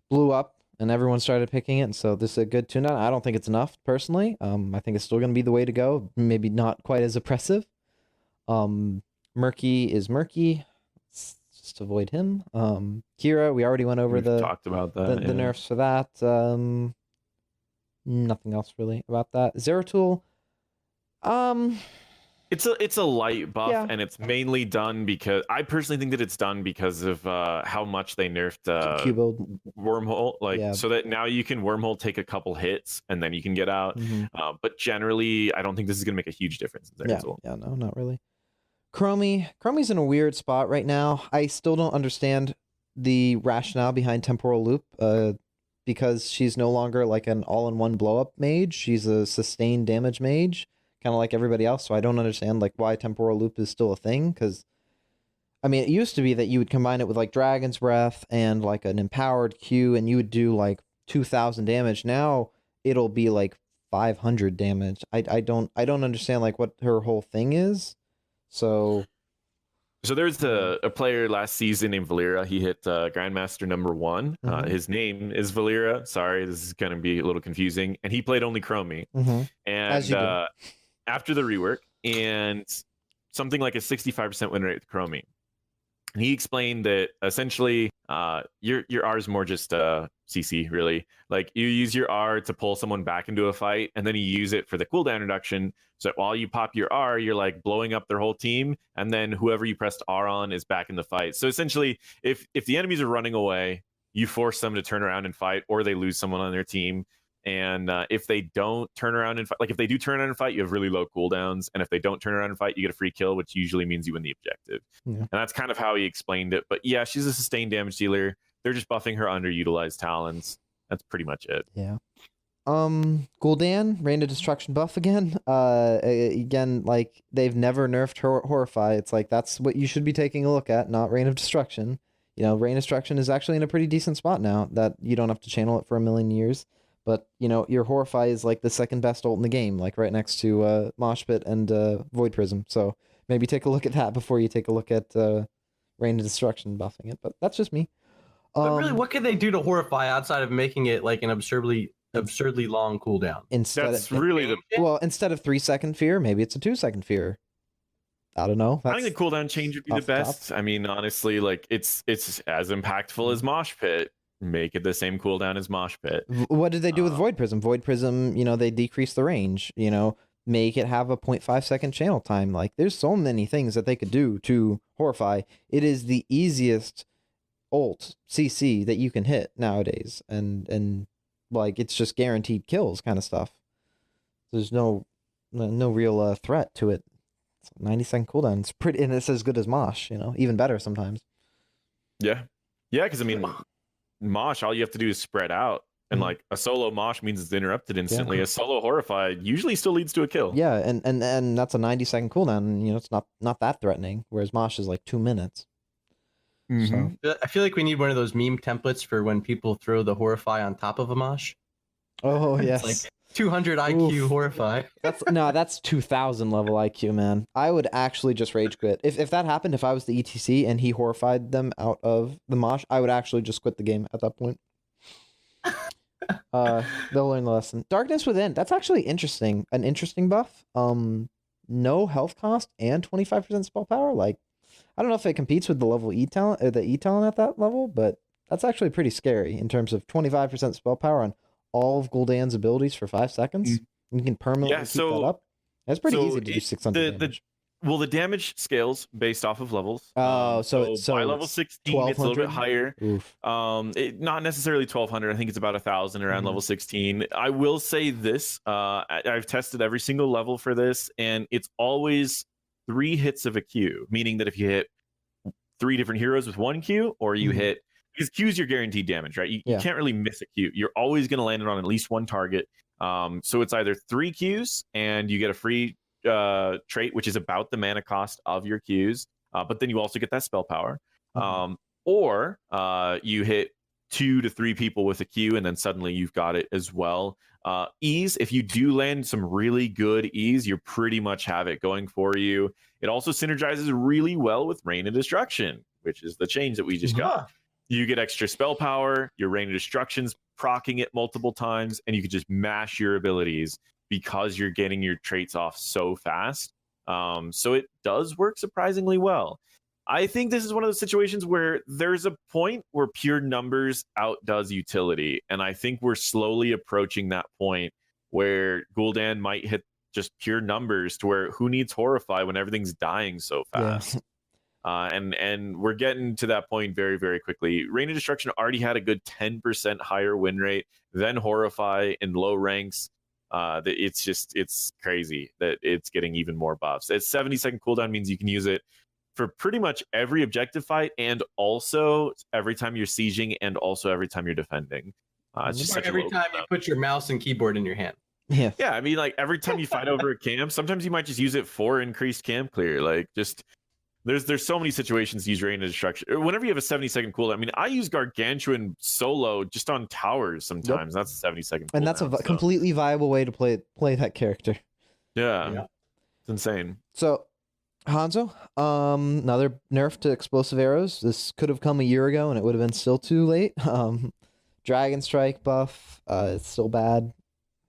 blew up and everyone started picking it. And so this is a good tune-out. I don't think it's enough personally. I think it's still going to be the way to go. Maybe not quite as oppressive. Murky is Murky. Let's just avoid him. Qhira, we already went over We've talked about that, the nerfs for that. Nothing else really about that. Zeratul. It's a light buff, Yeah. and it's mainly done because I personally think that it's done because of how much they nerfed Q-build. Wormhole, so that now you can Wormhole take a couple hits and then you can get out. But generally, I don't think this is gonna make a huge difference in Zeratul. Yeah, no, not really. Chromie's in a weird spot right now. I still don't understand the rationale behind Temporal Loop, because she's no longer like an all-in-one blow-up mage. She's a sustained damage mage, kind of like everybody else. So I don't understand like why Temporal Loop is still a thing. Because I mean, it used to be that you would combine it with like Dragon's Breath and like an empowered Q, and you would do like 2,000 damage. Now it'll be like 500 damage. I don't understand like what her whole thing is. So there's a player last season named Valera. He hit Grandmaster number 1. His name is Valera. Sorry, this is going to be a little confusing. And he played only Chromie. And after the rework, and something like a 65% win rate with Chromie. And he explained that essentially your R is more just CC really. Like you use your R to pull someone back into a fight, and then you use it for the cooldown reduction. So while you pop your R, you're like blowing up their whole team, and then whoever you pressed R on is back in the fight. So essentially, if the enemies are running away, you force them to turn around and fight, or they lose someone on their team. And if they don't turn around and fight, like if they do turn around and fight, you have really low cooldowns. And if they don't turn around and fight, you get a free kill, which usually means you win the objective. Yeah. And that's kind of how he explained it. But yeah, she's a sustained damage dealer. They're just buffing her underutilized talents. That's pretty much it. Yeah. Gul'dan, Rain of Destruction buff again. Again, like they've never nerfed Horrify. It's like that's what you should be taking a look at, not Rain of Destruction. You know, Rain of Destruction is actually in a pretty decent spot now that you don't have to channel it for a million years. But, you know, your Horrify is like the second best ult in the game, like right next to Mosh Pit and Void Prism. So maybe take a look at that before you take a look at Rain of Destruction buffing it. But that's just me. But really, what can they do to Horrify outside of making it like an absurdly long cooldown? Instead of 3 second fear, maybe it's a 2 second fear. I don't know. I think the cooldown change would be the best. I mean, honestly, like it's as impactful as Mosh Pit. Make it the same cooldown as Mosh Pit. What did they do with Void Prism? Void Prism, you know, they decrease the range, you know, make it have a 0.5 second channel time. Like, there's so many things that they could do to Horrify. It is the easiest ult CC that you can hit nowadays. And like, it's just guaranteed kills kind of stuff. There's no real threat to it. It's 90-second cooldown. It's pretty, and it's as good as Mosh, you know, even better sometimes. Yeah. Yeah, because I mean, Mosh, all you have to do is spread out, and like a solo Mosh means it's interrupted instantly. Yeah. A solo Horrify usually still leads to a kill. Yeah, and that's a 90-second cooldown, and you know it's not that threatening. Whereas Mosh is like 2 minutes. Mm-hmm. So I feel like we need one of those meme templates for when people throw the Horrify on top of a Mosh. oh yes, It's like 200 IQ Oof. Horrify. that's 2000 level IQ, man. I would actually just rage quit if that happened. If I was the ETC and he horrified them out of the Mosh, I would actually just quit the game at that point. They'll learn the lesson. Darkness Within, that's actually interesting. An interesting buff. No health cost and 25% spell power. Like, I don't know if it competes with the level E talent or the E talent at that level, but that's actually pretty scary in terms of 25% spell power on all of Gul'dan's abilities for 5 seconds. You can permanently keep that up. That's pretty easy to do 600 damage. The damage scales based off of levels. Oh, so by level 16, it's a little bit higher. Oof. Not necessarily 1200. I think it's about 1000 around level 16. I will say this: I've tested every single level for this, and it's always 3 hits of a Q, meaning that if you hit 3 different heroes with 1 Q, or you hit, because Q's your guaranteed damage, right? You can't really miss a Q. You're always going to land it on at least 1 target. So it's either 3 Qs and you get a free trait, which is about the mana cost of your Qs, but then you also get that spell power. Or you hit 2 to 3 people with a Q, and then suddenly you've got it as well. Ease, if you do land some really good ease, you pretty much have it going for you. It also synergizes really well with Rain of Destruction, which is the change that we just got. You get extra spell power, your Rain of Destruction's proccing it multiple times, and you can just mash your abilities because you're getting your traits off so fast. So it does work surprisingly well. I think this is one of those situations where there's a point where pure numbers outdoes utility, and I think we're slowly approaching that point where Gul'dan might hit just pure numbers to where who needs Horrify when everything's dying so fast. Yeah. And we're getting to that point very, very quickly. Rain of Destruction already had a good 10% higher win rate than Horrify in low ranks. It's crazy that it's getting even more buffs. Its 70-second cooldown means you can use it for pretty much every objective fight, and also every time you're sieging, and also every time you're defending. It's just such every time you put your mouse and keyboard in your hand. Yeah. Yeah, I mean, like every time you fight over a camp, sometimes you might just use it for increased camp clear. Like, just there's so many situations to use Rain of Destruction. Whenever you have a 70-second cooldown, I mean, I use Gargantuan solo just on towers sometimes. That's a 70-second cooldown. And that's a completely viable way to play that character. Yeah. It's insane. So, Hanzo, another nerf to explosive arrows. This could have come a year ago and it would have been still too late. Dragon Strike buff, it's still bad.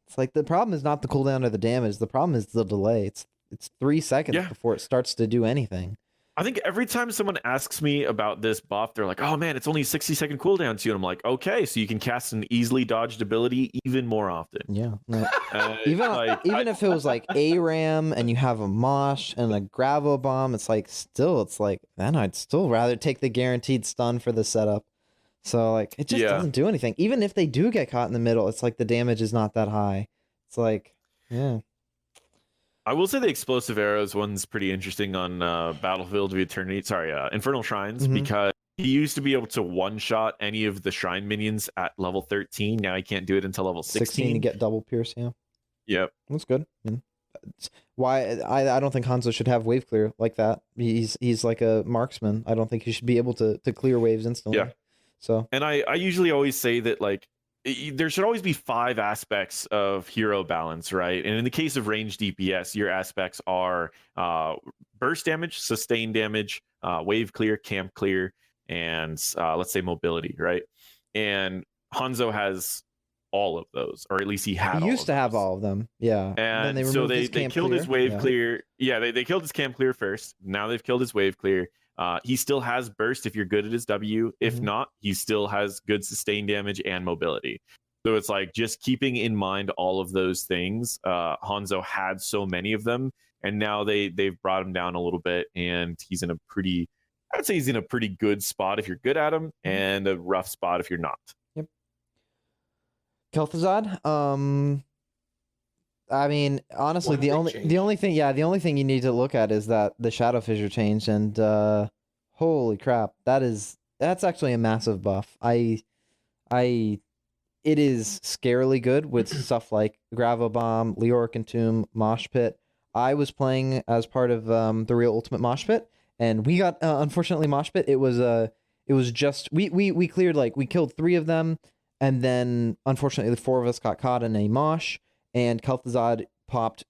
It's like the problem is not the cooldown or the damage. The problem is the delay. It's 3 seconds before it starts to do anything. I think every time someone asks me about this buff, they're like, "Oh man, it's only 60-second cooldown too." And I'm like, "Okay, so you can cast an easily dodged ability even more often." Yeah. No. Even Even if it was like a ram and you have a mosh and a gravel bomb, it's like then I'd still rather take the guaranteed stun for the setup. So like it just doesn't do anything. Even if they do get caught in the middle, it's like the damage is not that high. It's like, yeah. I will say the explosive arrows one's pretty interesting on Battlefield of Eternity. Sorry, Infernal Shrines, because he used to be able to one-shot any of the shrine minions at level 13. Now he can't do it until level 16 to get double pierce. Yeah. Yep. That's good. Why I don't think Hanzo should have wave clear like that. He's like a marksman. I don't think he should be able to clear waves instantly. Yeah. So. And I usually always say that like there should always be 5 aspects of hero balance, right? And in the case of range DPS, your aspects are burst damage, sustain damage, wave clear, camp clear, and let's say mobility, right? And Hanzo has all of those, or at least he had. He used to have all of them, yeah. And then so they killed his wave clear. Yeah, they killed his camp clear first. Now they've killed his wave clear. He still has burst if you're good at his W. If not, he still has good sustain damage and mobility. So it's like just keeping in mind all of those things. Hanzo had so many of them, and now they've brought him down a little bit, and he's in a pretty, I'd say he's in a pretty good spot if you're good at him, and a rough spot if you're not. Yep. Kel'Thuzad, I mean, honestly, the only thing you need to look at is that the Shadow Fissure changed, and holy crap, that's actually a massive buff. It is scarily good with stuff like Gravel Bomb, Leoric Entomb, Mosh Pit. I was playing as part of the real Ultimate Mosh Pit, and we got unfortunately Mosh Pit. It was just we cleared we killed 3 of them, and then unfortunately the 4 of us got caught in a mosh. And Kel'Thuzad popped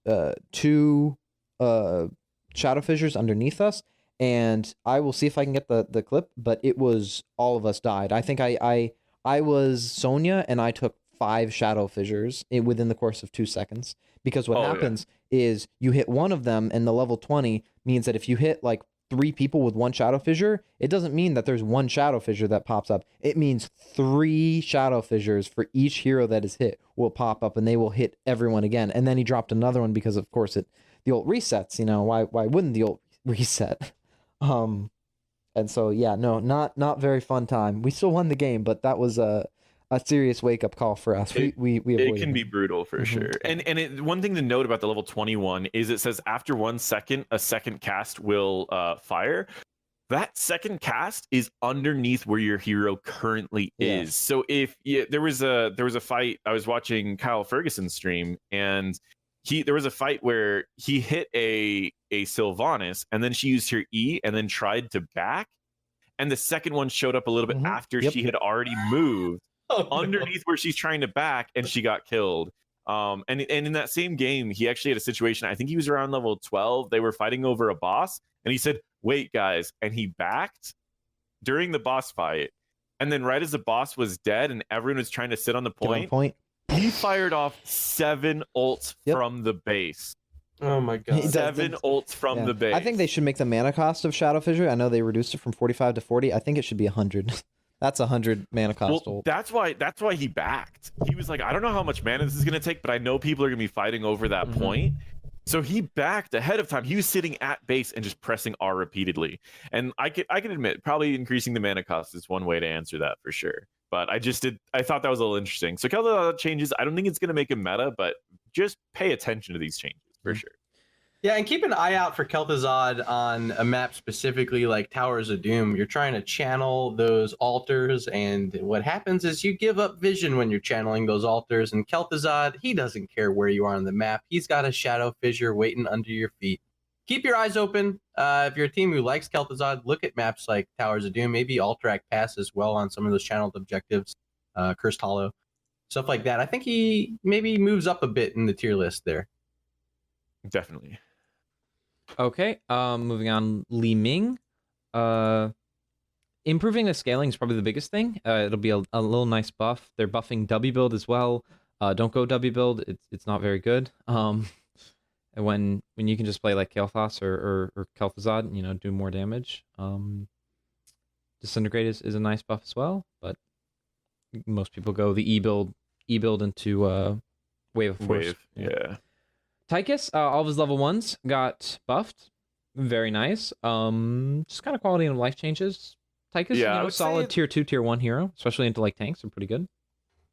2 Shadow Fissures underneath us, and I will see if I can get the clip, but it was all of us died. I think I was Sonya, and I took 5 Shadow Fissures within the course of 2 seconds, because what happens is you hit one of them, and the level 20 means that if you hit 3 people with 1 Shadow Fissure, it doesn't mean that there's 1 Shadow Fissure that pops up. It means 3 Shadow Fissures for each hero that is hit will pop up, and they will hit everyone again. And then he dropped another one because, of course, the ult resets. Why wouldn't the ult reset? And so yeah, no, not very fun time. We still won the game, but that was a serious wake up call for us. We it can be brutal for sure. And one thing to note about the level 21 is it says after 1 second, a second cast will fire. That second cast is underneath where your hero currently is. So if there was a fight, I was watching Kyle Ferguson's stream, and there was a fight where he hit a Sylvanas, and then she used her E and then tried to back, and the second one showed up a little bit after she had already moved. Underneath where she's trying to back, and she got killed. And in that same game, he actually had a situation. I think he was around level 12. They were fighting over a boss, and he said, "Wait, guys," and he backed during the boss fight. And then right as the boss was dead and everyone was trying to sit on the point, he fired off 7 ults from the base. Oh my god! 7 ults from the base. I think they should make the mana cost of Shadow Fissure. I know they reduced it from 45 to 40. I think it should be 100. That's 100 mana cost. Well, that's why he backed. He was like, I don't know how much mana this is going to take, but I know people are going to be fighting over that point. So he backed ahead of time. He was sitting at base and just pressing R repeatedly. And I can admit, probably increasing the mana cost is one way to answer that for sure. But I thought that was a little interesting. So Kel'Thuzad changes. I don't think it's going to make a meta, but just pay attention to these changes for sure. Yeah, and keep an eye out for Kel'Thuzad on a map specifically like Towers of Doom. You're trying to channel those altars, and what happens is you give up vision when you're channeling those altars, and Kel'Thuzad, he doesn't care where you are on the map. He's got a Shadow Fissure waiting under your feet. Keep your eyes open. If you're a team who likes Kel'Thuzad, look at maps like Towers of Doom, maybe Alterac Pass as well on some of those channeled objectives, Cursed Hollow, stuff like that. I think he maybe moves up a bit in the tier list there. Definitely. Okay, moving on, Li Ming. Improving the scaling is probably the biggest thing. It'll be a little nice buff. They're buffing W build as well. Don't go W build. It's not very good. And when you can just play like Kael'thas or Kel'Thuzad, you know, do more damage. Disintegrate is a nice buff as well, but most people go the E build into Wave of Force. Yeah. Tychus, all of his level 1s got buffed. Very nice. Just kind of quality of life changes. Tychus, Yeah, you I know, would solid say- tier 2, tier 1 hero, especially into like tanks, are pretty good.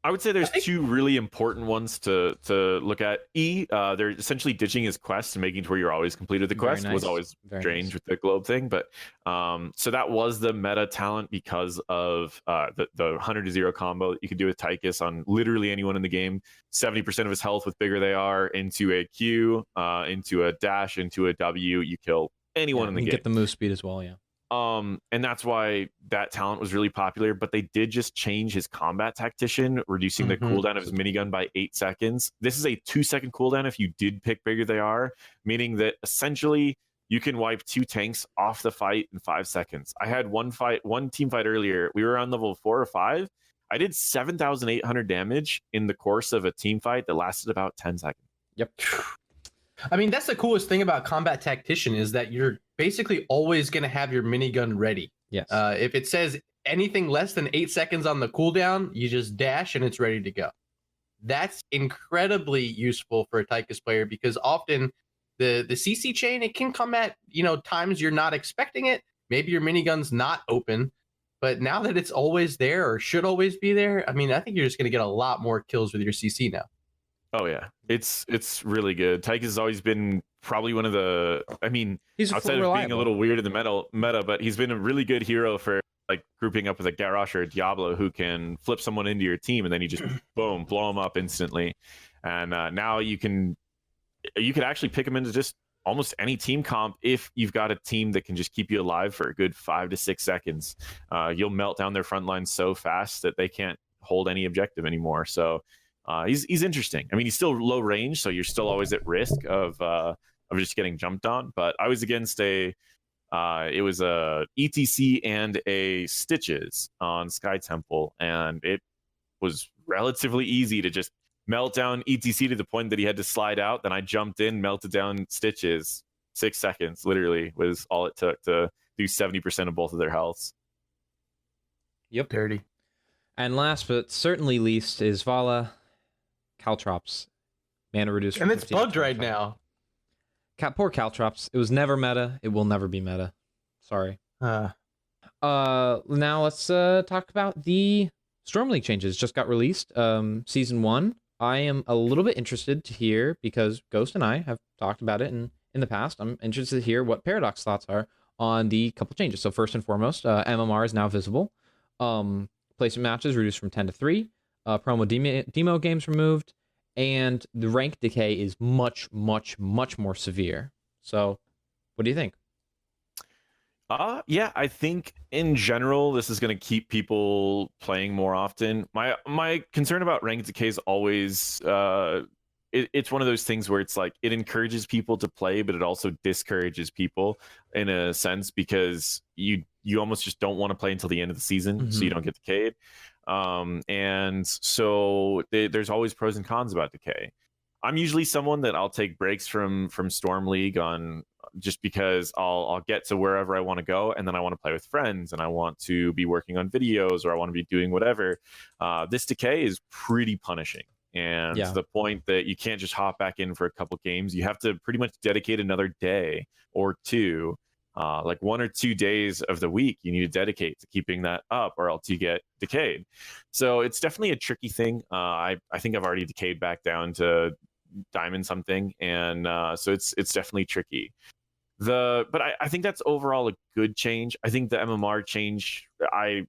I would say there's two really important ones to look at. They're essentially ditching his quest and making it where you're always completed the Very quest. Was nice. always Very strange nice. with the globe thing, but so that was the meta talent because of the 100 to 0 combo that you could do with Tychus on literally anyone in the game. 70% of his health with bigger they are into a Q, into a dash, into a W. You kill anyone in the You game. get the move speed as well, yeah. And that's why that talent was really popular, but they did just change his combat tactician, reducing the cooldown of his minigun by 8 seconds. This is a 2-second cooldown if you did pick bigger they are, meaning that essentially you can wipe 2 tanks off the fight in 5 seconds. I had one team fight earlier. We were on level 4 or 5. I did 7,800 damage in the course of a team fight that lasted about 10 seconds. Yep. I mean, that's the coolest thing about combat tactician is that you're basically always going to have your minigun ready. Yes. If it says anything less than 8 seconds on the cooldown, you just dash and it's ready to go. That's incredibly useful for a Tychus player because often the CC chain, it can come at, you know, times you're not expecting it. Maybe your minigun's not open, but now that it's always there or should always be there, I mean, I think you're just going to get a lot more kills with your CC now. Oh yeah, it's really good. Tychus has always been probably one of the. I mean, He's outside of being a little weird in the meta, but he's been a really good hero for like grouping up with a Garrosh or a Diablo who can flip someone into your team and then you just boom, blow them up instantly. And now you could actually pick him into just almost any team comp if you've got a team that can just keep you alive for a good 5 to 6 seconds. You'll melt down their front line so fast that they can't hold any objective anymore. So. He's interesting. I mean, he's still low range, so you're still always at risk of just getting jumped on. But I was against it was a ETC and a Stitches on Sky Temple, and it was relatively easy to just melt down ETC to the point that he had to slide out. Then I jumped in, melted down Stitches. 6 seconds, literally, was all it took to do 70% of both of their healths. Yep. Dirty. And last but certainly least is Vala. Caltrops, mana reduced, and it's bugged right now. Poor Caltrops. It was never meta. It will never be meta. Sorry. Now let's talk about the Storm League changes. Just got released. Season 1. I am a little bit interested to hear because Ghost and I have talked about it in the past. I'm interested to hear what Paradox thoughts are on the couple changes. So first and foremost, MMR is now visible. Placement matches reduced from 10 to 3. Promo demo games removed, and the rank decay is much, much, much more severe. So, what do you think? Yeah, I think in general this is going to keep people playing more often. My concern about rank decay is always it's one of those things where it's like it encourages people to play, but it also discourages people in a sense because you almost just don't want to play until the end of the season, so you don't get decayed. And so there's always pros and cons about decay. I'm usually someone that I'll take breaks from Storm League on just because I'll get to wherever I want to go, and then I want to play with friends, and I want to be working on videos, or I want to be doing whatever. This decay is pretty punishing, and to the point that you can't just hop back in for a couple games. You have to pretty much dedicate another day or two. Like 1 or 2 days of the week you need to dedicate to keeping that up, or else you get decayed. So it's definitely a tricky thing. I think I've already decayed back down to diamond something, and so it's definitely tricky. But I think that's overall a good change. I think the MMR change, I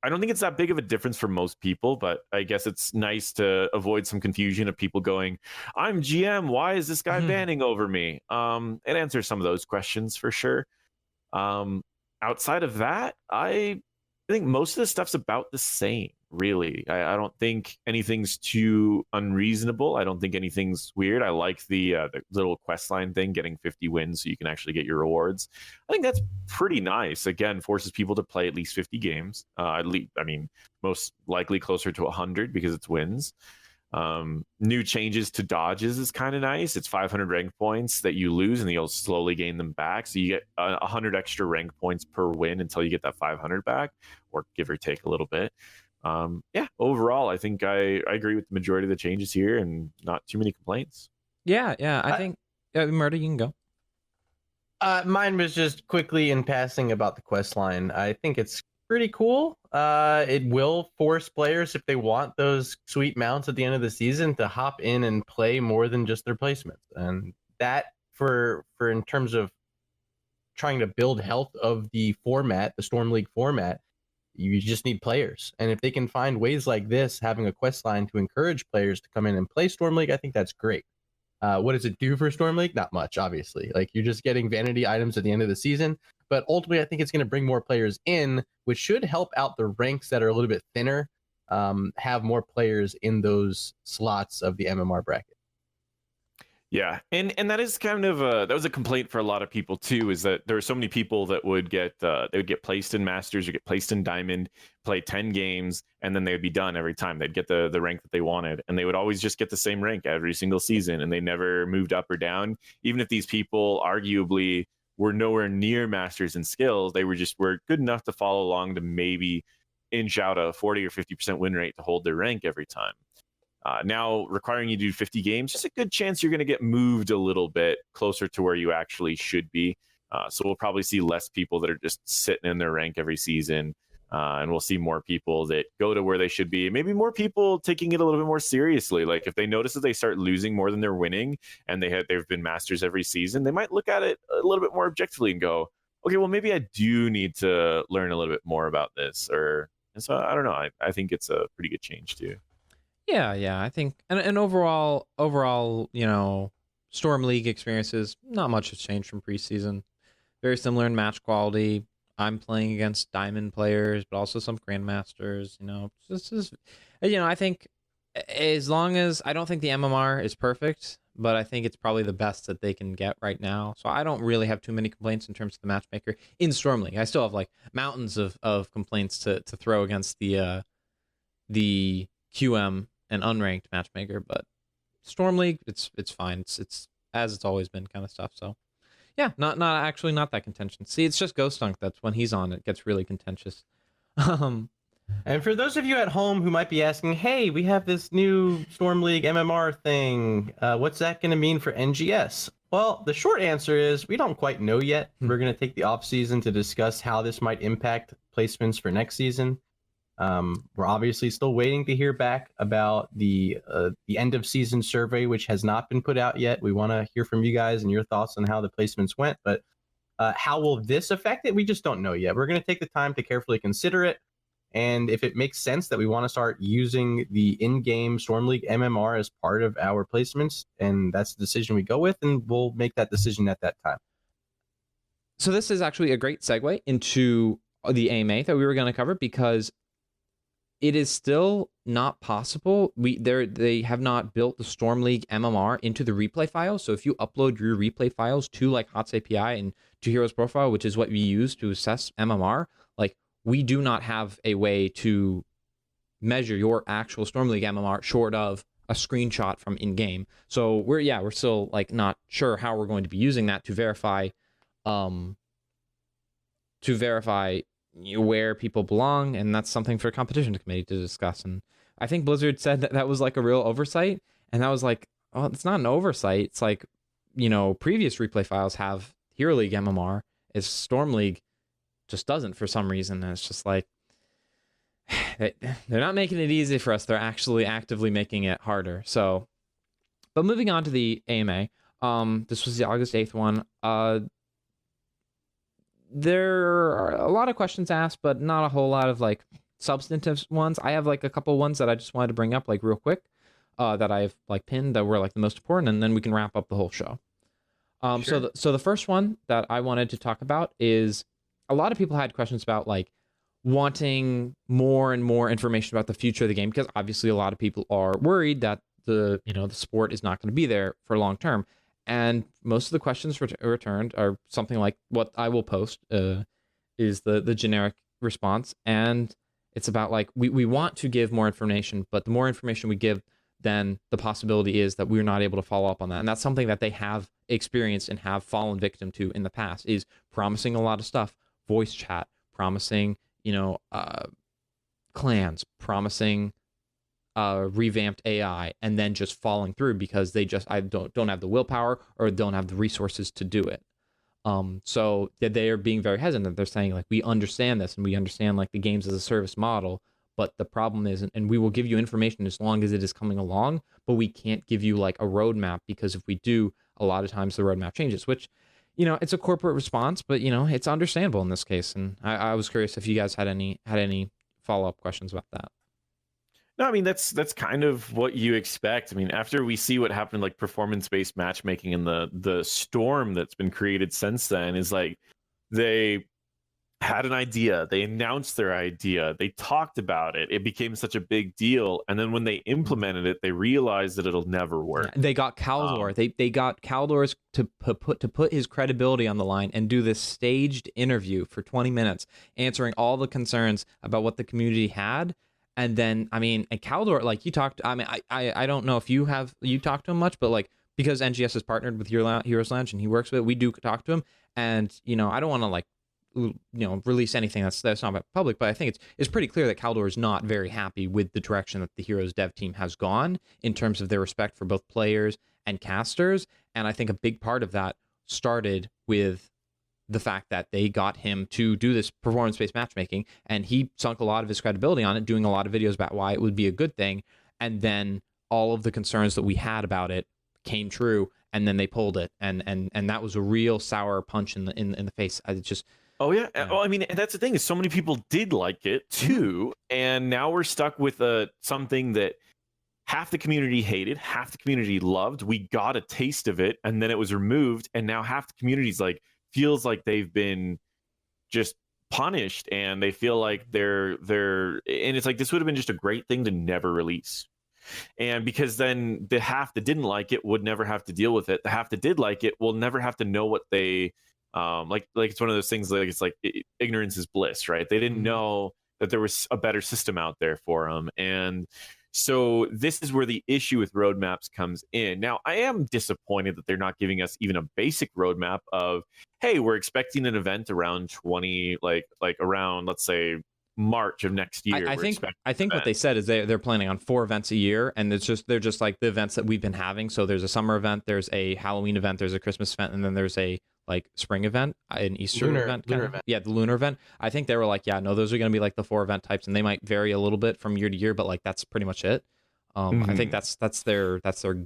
don't think it's that big of a difference for most people, but I guess it's nice to avoid some confusion of people going, I'm GM, why is this guy banning over me? It answers some of those questions for sure. Outside of that, I think most of the stuff's about the same, really. I don't think anything's too unreasonable. I don't think anything's weird. I like the little quest line thing, getting 50 wins so you can actually get your rewards. I think that's pretty nice. Again, forces people to play at least 50 games. Most likely closer to 100 because it's wins. New changes to dodges is kind of nice. It's 500 rank points that you lose, and you'll slowly gain them back. So you get 100 extra rank points per win until you get that 500 back, or give or take a little bit. Overall, I think I agree with the majority of the changes here, and not too many complaints. Yeah, I think Murder, you can go. Mine was just quickly in passing about the quest line. I think it's pretty cool. It will force players, if they want those sweet mounts at the end of the season, to hop in and play more than just their placements. And that for in terms of trying to build health of the format, the Storm League format, you just need players. And if they can find ways like this, having a quest line to encourage players to come in and play Storm League, I think that's great. What does it do for Storm League? Not much, obviously. Like, you're just getting vanity items at the end of the season. But ultimately, I think it's going to bring more players in, which should help out the ranks that are a little bit thinner, have more players in those slots of the MMR bracket. Yeah, and that is kind of that was a complaint for a lot of people too, is that there are so many people that would get placed in Masters or get placed in Diamond, play 10 games, and then they would be done every time. They'd get the rank that they wanted, and they would always just get the same rank every single season, and they never moved up or down. Even if these people arguably were nowhere near Masters in skills, they were good enough to follow along to maybe inch out a 40 or 50% win rate to hold their rank every time. Now requiring you to do 50 games, just a good chance you're going to get moved a little bit closer to where you actually should be. So we'll probably see less people that are just sitting in their rank every season. And we'll see more people that go to where they should be. Maybe more people taking it a little bit more seriously. Like, if they notice that they start losing more than they're winning, and they've been Masters every season, they might look at it a little bit more objectively and go, okay, well, maybe I do need to learn a little bit more about this. And so I don't know. I think it's a pretty good change too. Yeah, I think, and overall, Storm League experiences, not much has changed from preseason. Very similar in match quality. I'm playing against Diamond players, but also some Grandmasters. This is, I think, as long as, I don't think the MMR is perfect, but I think it's probably the best that they can get right now. So I don't really have too many complaints in terms of the matchmaker in Storm League. I still have like mountains of complaints to throw against the QM and unranked matchmaker, but Storm League, it's fine. It's as it's always been kind of stuff. So yeah, not that contentious. See, it's just Ghostdunk that's when he's on, it gets really contentious. And for those of you at home who might be asking, hey, we have this new Storm League MMR thing. What's that going to mean for NGS? Well, the short answer is we don't quite know yet. We're going to take the off season to discuss how this might impact placements for next season. We're obviously still waiting to hear back about the end of season survey, which has not been put out yet. We want to hear from you guys and your thoughts on how the placements went, but how will this affect it? We just don't know yet. We're going to take the time to carefully consider it. And if it makes sense that we want to start using the in-game Storm League MMR as part of our placements, and that's the decision we go with, and we'll make that decision at that time. So this is actually a great segue into the AMA that we were going to cover, because it is still not possible. They have not built the Storm League MMR into the replay file. So if you upload your replay files to like HOTS API and to Qhira's profile, which is what we use to assess MMR, like, we do not have a way to measure your actual Storm League MMR short of a screenshot from in-game. So we're still like not sure how we're going to be using that to verify where people belong, and that's something for a competition committee to discuss. And I think Blizzard said that was like a real oversight, and that was like, oh, it's not an oversight. It's like, previous replay files have Hero League MMR, is Storm League just doesn't for some reason. And it's just like, they're not making it easy for us. They're actually actively making it harder. So, but moving on to the AMA, this was the August 8th one. There are a lot of questions asked, but not a whole lot of like substantive ones. I have like a couple ones that I just wanted to bring up like real quick, that I've like pinned that were like the most important, and then we can wrap up the whole show. Sure. So the first one that I wanted to talk about is, a lot of people had questions about like wanting more and more information about the future of the game, because obviously a lot of people are worried that the sport is not going to be there for long term. And most of the questions returned are something like what I will post, is the generic response. And it's about like, we want to give more information, but the more information we give, then the possibility is that we're not able to follow up on that. And that's something that they have experienced and have fallen victim to in the past, is promising a lot of stuff, voice chat, promising, clans, promising revamped AI, and then just falling through because they just don't have the willpower or don't have the resources to do it. So they are being very hesitant. They're saying, like, we understand this and we understand, like, the games as a service model, but the problem is, and we will give you information as long as it is coming along, but we can't give you like a roadmap, because if we do, a lot of times the roadmap changes, which, it's a corporate response, but it's understandable in this case. And I was curious if you guys had any follow-up questions about that. No, I mean, that's kind of what you expect. I mean, after we see what happened, like performance-based matchmaking and the storm that's been created since then, is like they had an idea, they announced their idea, they talked about it, it became such a big deal, and then when they implemented it, they realized that it'll never work. They got Caldor. They got Caldor to put his credibility on the line and do this staged interview for 20 minutes, answering all the concerns about what the community had. And then, and Caldor, like, you talked, I don't know if you talked to him much, but like, because NGS is partnered with Heroes Lounge and he works with it, we do talk to him. And, I don't want to, like, release anything that's not public, but I think it's pretty clear that Caldor is not very happy with the direction that the Heroes dev team has gone in terms of their respect for both players and casters. And I think a big part of that started with the fact that they got him to do this performance-based matchmaking, and he sunk a lot of his credibility on it, doing a lot of videos about why it would be a good thing. And then all of the concerns that we had about it came true, and then they pulled it, and that was a real sour punch in the face. I just Oh yeah. Well, I mean, and that's the thing, is so many people did like it too, and now we're stuck with something that half the community hated, half the community loved. We got a taste of it, and then it was removed, and now half the community's like, feels like they've been just punished, and they feel like they're and it's like, this would have been just a great thing to never release. And because then the half that didn't like it would never have to deal with it. The half that did like it will never have to know what they like it's one of those things, like, it's like ignorance is bliss, right? They didn't know that there was a better system out there for them. And so this is where the issue with roadmaps comes in. Now, I am disappointed that they're not giving us even a basic roadmap of, hey, we're expecting an event around around, let's say, March of next year. I think what they said is they're planning on 4 events a year, and they're just like the events that we've been having. So there's a summer event, there's a Halloween event, there's a Christmas event, and then there's a like spring event, an Easter event. Yeah, the lunar event. I think they were like, yeah, no, those are going to be like the 4 event types, and they might vary a little bit from year to year, but like that's pretty much it. I think that's their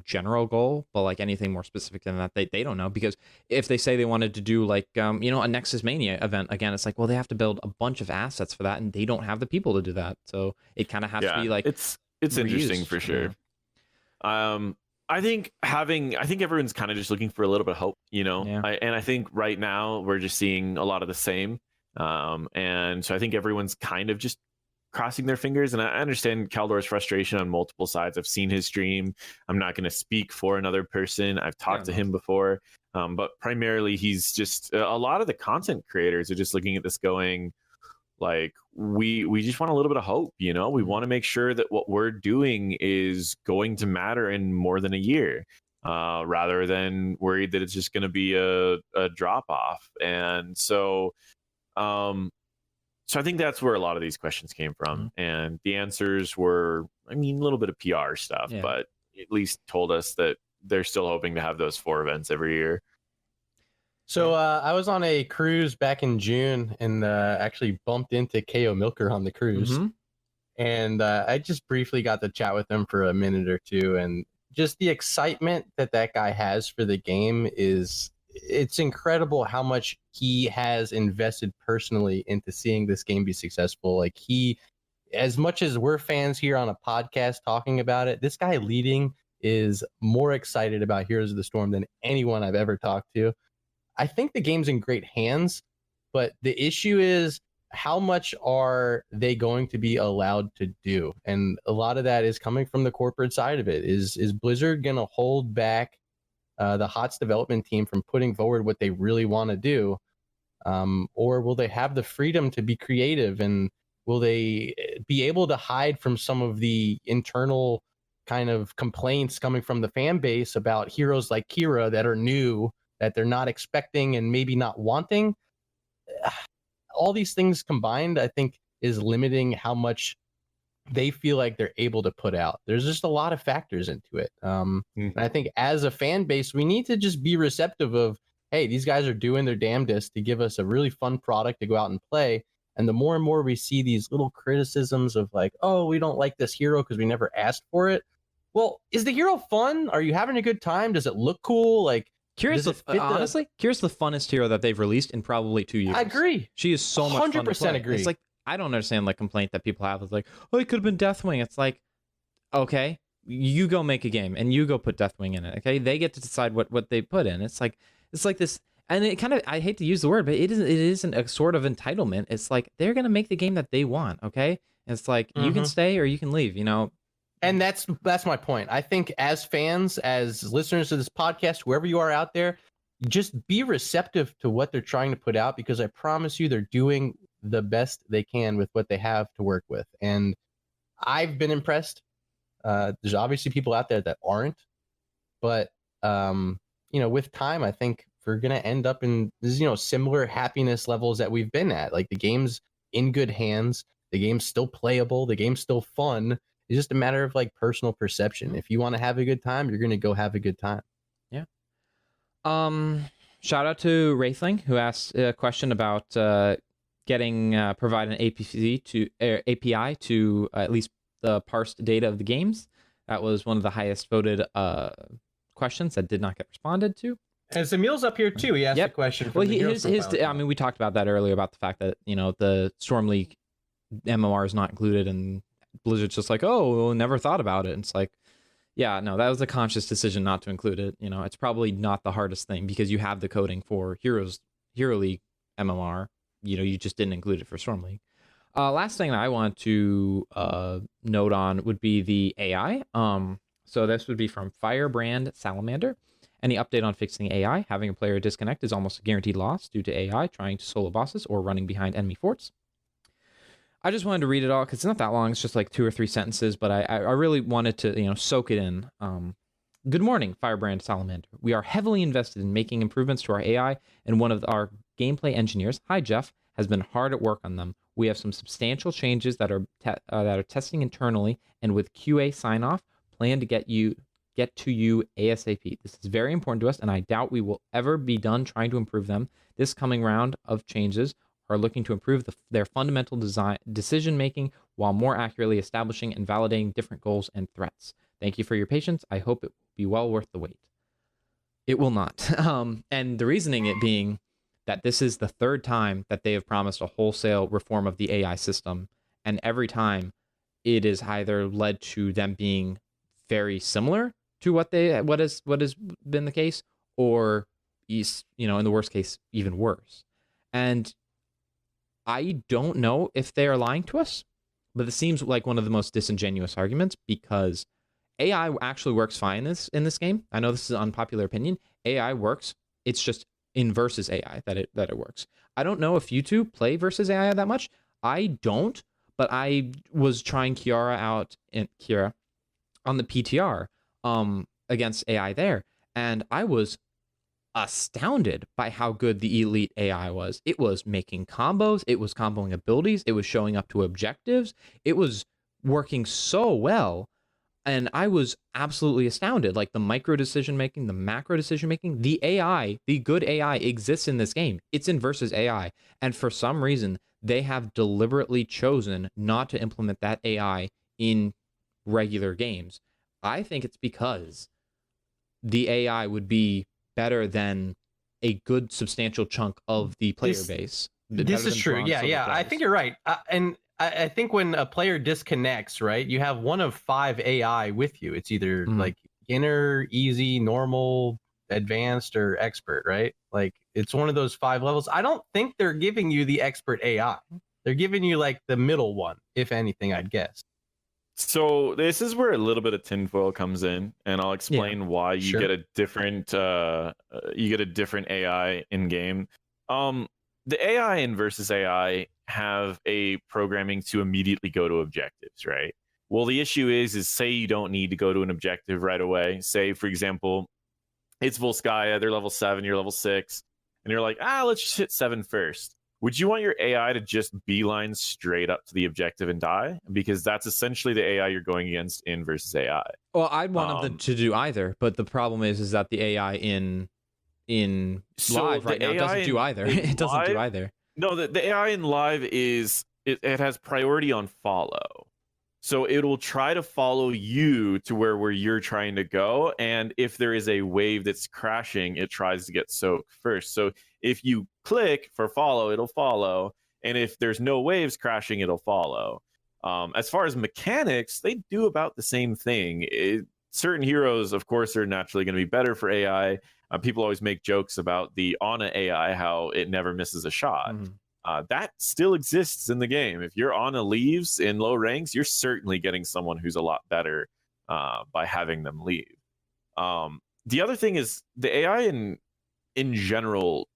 general goal, but like anything more specific than that, they don't know, because if they say they wanted to do like a Nexus Mania event again, it's like, well, they have to build a bunch of assets for that, and they don't have the people to do that, so it kind of has to be like it's interesting for sure. I think everyone's kind of just looking for a little bit of hope, Yeah. And I think right now we're just seeing a lot of the same, and so I think everyone's kind of just crossing their fingers. And I understand Caldor's frustration on multiple sides. I've seen his stream. I'm not going to speak for another person. I've talked to him before, but primarily he's just a lot of the content creators are just looking at this going, like, we just want a little bit of hope, we want to make sure that what we're doing is going to matter in more than a year, rather than worried that it's just going to be a drop off. And so I think that's where a lot of these questions came from. And the answers were, a little bit of PR stuff, but at least told us that they're still hoping to have those 4 events every year. So I was on a cruise back in June, and actually bumped into KO Milker on the cruise. And I just briefly got to chat with him for a minute or two, and just the excitement that guy has for the game it's incredible how much he has invested personally into seeing this game be successful. Like, as much as we're fans here on a podcast talking about it, this guy leading is more excited about Heroes of the Storm than anyone I've ever talked to. I think the game's in great hands, but the issue is, how much are they going to be allowed to do? And a lot of that is coming from the corporate side of it. Is Blizzard going to hold back the HOTS development team from putting forward what they really want to do? Or will they have the freedom to be creative, and will they be able to hide from some of the internal kind of complaints coming from the fan base about heroes like Qhira that are new, that they're not expecting and maybe not wanting. All these things combined, I think, is limiting how much they feel like they're able to put out. There's just a lot of factors into it. And I think as a fan base, we need to just be receptive of, hey, these guys are doing their damnedest to give us a really fun product to go out and play. And the more and more we see these little criticisms of like, oh, we don't like this hero because we never asked for it. Well, is the hero fun? Are you having a good time? Does it look cool? Like, Qhira's honestly, Qhira's the funnest hero that they've released in probably 2 years. I agree. She is so much fun to 100% play. agree. It's like, I don't understand the complaint that people have. It's like, oh, it could have been Deathwing. It's like, okay, you go make a game and you go put Deathwing in it. Okay, they get to decide what they put in. It's like this, and it kind of, I hate to use the word, but it isn't a sort of entitlement. It's like they're gonna make the game that they want. Okay, and it's like you can stay or you can leave. You know. And that's my point. I think as fans, as listeners to this podcast, whoever you are out there, just be receptive to what they're trying to put out, because I promise you they're doing the best they can with what they have to work with. And I've been impressed. There's obviously people out there that aren't, but with time, I think we're going to end up in similar happiness levels that we've been at. Like, the game's in good hands, the game's still playable, the game's still fun. It's just a matter of like personal perception. If you want to have a good time, you're going to go have a good time. Yeah. Shout out to Wraithling, who asked a question about provide an API to at least the parsed data of the games. That was one of the highest voted questions that did not get responded to. And Samil's up here too. He asked a question. Well, I mean, we talked about that earlier about the fact that the Storm League MMR is not included, and Blizzard's just like, oh, never thought about it. And it's like, yeah, no, that was a conscious decision not to include it. It's probably not the hardest thing because you have the coding for Hero League MMR. You just didn't include it for Storm League. Last thing that I want to note on would be the AI. So this would be from Firebrand Salamander. Any update on fixing AI? Having a player disconnect is almost a guaranteed loss due to AI trying to solo bosses or running behind enemy forts. I just wanted to read it all because it's not that long. It's just like 2 or 3 sentences, but I really wanted to soak it in. Good morning, Firebrand Salamander. We are heavily invested in making improvements to our AI, and one of our gameplay engineers, hi Jeff, has been hard at work on them. We have some substantial changes that are testing internally, and with QA sign off, plan to get to you ASAP. This is very important to us, and I doubt we will ever be done trying to improve them. This coming round of changes are looking to improve their fundamental decision making while more accurately establishing and validating different goals and threats. Thank you for your patience. I hope it will be well worth the wait. It will not. And the reasoning it being that this is the 3rd time that they have promised a wholesale reform of the AI system, and every time it is either led to them being very similar to what has been the case, or in the worst case, even worse. And I don't know if they are lying to us, but it seems like one of the most disingenuous arguments, because AI actually works fine in this game. I know this is an unpopular opinion. AI works. It's just in versus AI that it works. I don't know if you two play versus AI that much. I don't, but I was trying Qhira on the PTR against AI there, and I was astounded by how good the elite AI was. It was making combos, it was comboing abilities, it was showing up to objectives, it was working so well, and I was absolutely astounded. Like, the micro decision making, the macro decision making, the AI, the good AI exists in this game. It's in versus AI, and for some reason they have deliberately chosen not to implement that AI in regular games. I think it's because the AI would be better than a good substantial chunk of the player base. This is true. Yeah. I think you're right. And I think when a player disconnects, right, you have one of 5 AI with you. It's either like beginner, easy, normal, advanced, or expert, right? Like, it's one of those 5 levels. I don't think they're giving you the expert AI. They're giving you like the middle one, if anything, I'd guess. So this is where a little bit of tinfoil comes in, and I'll explain why you get a different AI in game. The AI in versus AI have a programming to immediately go to objectives, right? Well, the issue is say you don't need to go to an objective right away. Say, for example, it's Volskaya, they're level 7, you're level 6, and you're like, let's just hit 7 first. Would you want your AI to just beeline straight up to the objective and die? Because that's essentially the AI you're going against in versus AI. Well, I'd want them to do either, but the problem is that the AI in live right now doesn't do either. It doesn't do either. No, the AI in live is it has priority on follow. So it'll try to follow you to where you're trying to go. And if there is a wave that's crashing, it tries to get soaked first. So if you click for follow, it'll follow. And if there's no waves crashing, it'll follow. As far as mechanics, they do about the same thing. Certain heroes, of course, are naturally going to be better for AI. People always make jokes about the Ana AI, how it never misses a shot. Mhm. That still exists in the game. If your Ana leaves in low ranks, you're certainly getting someone who's a lot better by having them leave. The other thing is the AI in general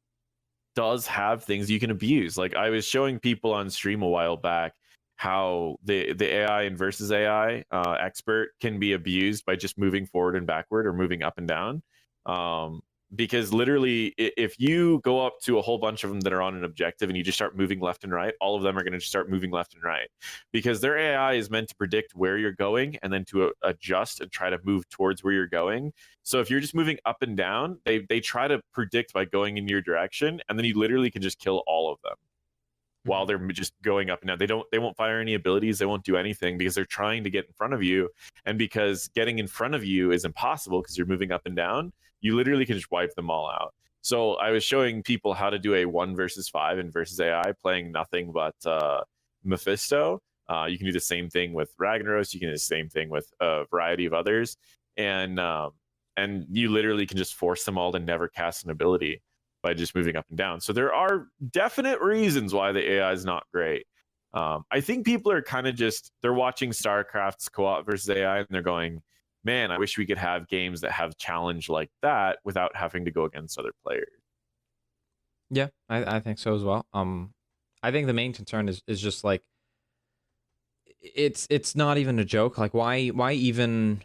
does have things you can abuse. Like I was showing people on stream a while back how the AI in versus AI expert can be abused by just moving forward and backward or moving up and down. Because literally, if you go up to a whole bunch of them that are on an objective and you just start moving left and right, all of them are going to just start moving left and right. Because their AI is meant to predict where you're going and then to adjust and try to move towards where you're going. So if you're just moving up and down, they try to predict by going in your direction, and then you literally can just kill all of them while they're just going up and down. They won't fire any abilities, they won't do anything because they're trying to get in front of you. And because getting in front of you is impossible because you're moving up and down, you literally can just wipe them all out. So I was showing people how to do a 1 versus 5 in versus AI playing nothing but Mephisto. You can do the same thing with Ragnaros, you can do the same thing with a variety of others. And you literally can just force them all to never cast an ability by just moving up and down. So there are definite reasons why the AI is not great. I think people are kind of they're watching StarCraft's co-op versus AI and they're going, man, I wish we could have games that have challenge like that without having to go against other players. Yeah, I think so as well. I think the main concern is just like it's not even a joke. Like why even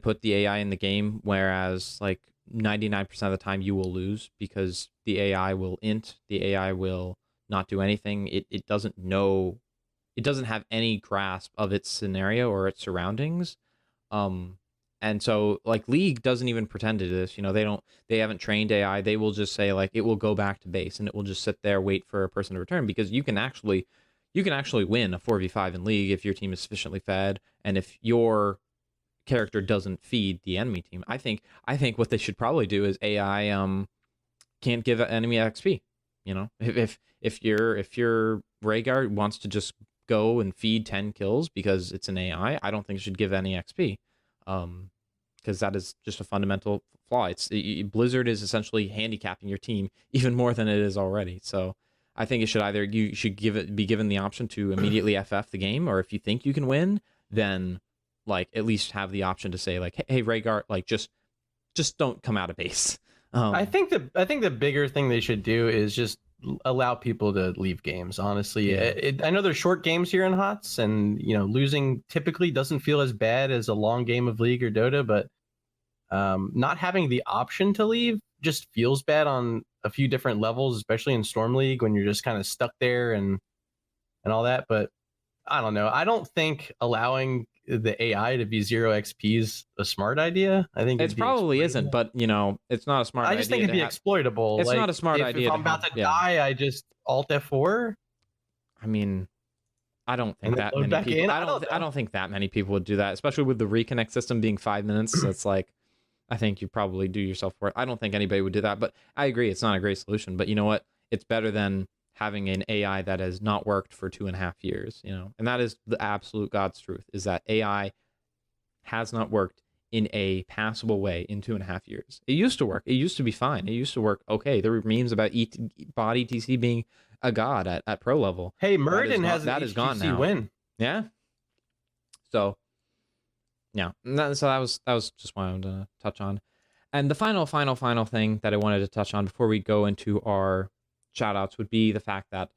put the AI in the game, whereas like 99% of the time you will lose because the AI will int, the AI will not do anything. It doesn't know, it doesn't have any grasp of its scenario or its surroundings. And so like League doesn't even pretend to do this. You know, they haven't trained AI. They will just say like it will go back to base and it will just sit there, wait for a person to return, because you can actually win a 4v5 in League if your team is sufficiently fed and if your character doesn't feed the enemy team. I think what they should probably do is AI can't give enemy XP. You know, if your Rhaegar wants to just go and feed 10 kills because it's an AI, I don't think it should give any XP. Because that is just a fundamental flaw. Blizzard is essentially handicapping your team even more than it is already. So I think you should be given the option to immediately FF the game, or if you think you can win, then like at least have the option to say like, hey Rhaegar, like just don't come out of base. I think the bigger thing they should do is just allow people to leave games. Honestly, yeah. I know there's short games here in HOTS, and you know losing typically doesn't feel as bad as a long game of League or Dota, but not having the option to leave just feels bad on a few different levels, especially in Storm League when you're just kind of stuck there and all that. But I don't know. I don't think allowing the AI to be 0 XP is a smart idea. I think it probably isn't, but you know, it's not a smart idea. I just think it'd be exploitable. It's like, not a smart idea. If I'm about to die, I just Alt F4. I mean, I don't think that many people. I don't think that many people would do that, especially with the reconnect system being 5 minutes. That's like, I think you probably do yourself worth. I don't think anybody would do that, but I agree, it's not a great solution. But you know what? It's better than having an AI that has not worked for 2.5 years, you know, and that is the absolute God's truth, is that AI has not worked in a passable way in 2.5 years. It used to work. It used to be fine. It used to work okay. There were memes about body TC being a god at pro level. Hey, Murden has that is gone now. Win. Yeah. So, yeah. So that was just what I wanted to touch on. And the final thing that I wanted to touch on before we go into our shoutouts would be the fact that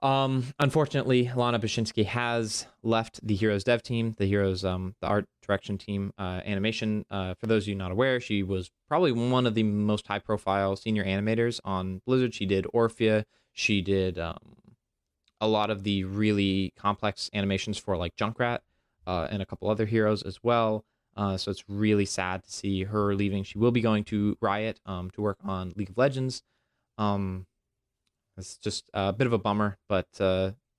Unfortunately, Lana Bashinsky has left the Heroes dev team, the Heroes, the art direction team, animation. For those of you not aware, she was probably one of the most high-profile senior animators on Blizzard. She did Orphea. She did a lot of the really complex animations for like Junkrat and a couple other heroes as well. So it's really sad to see her leaving. She will be going to Riot to work on League of Legends. It's just a bit of a bummer, but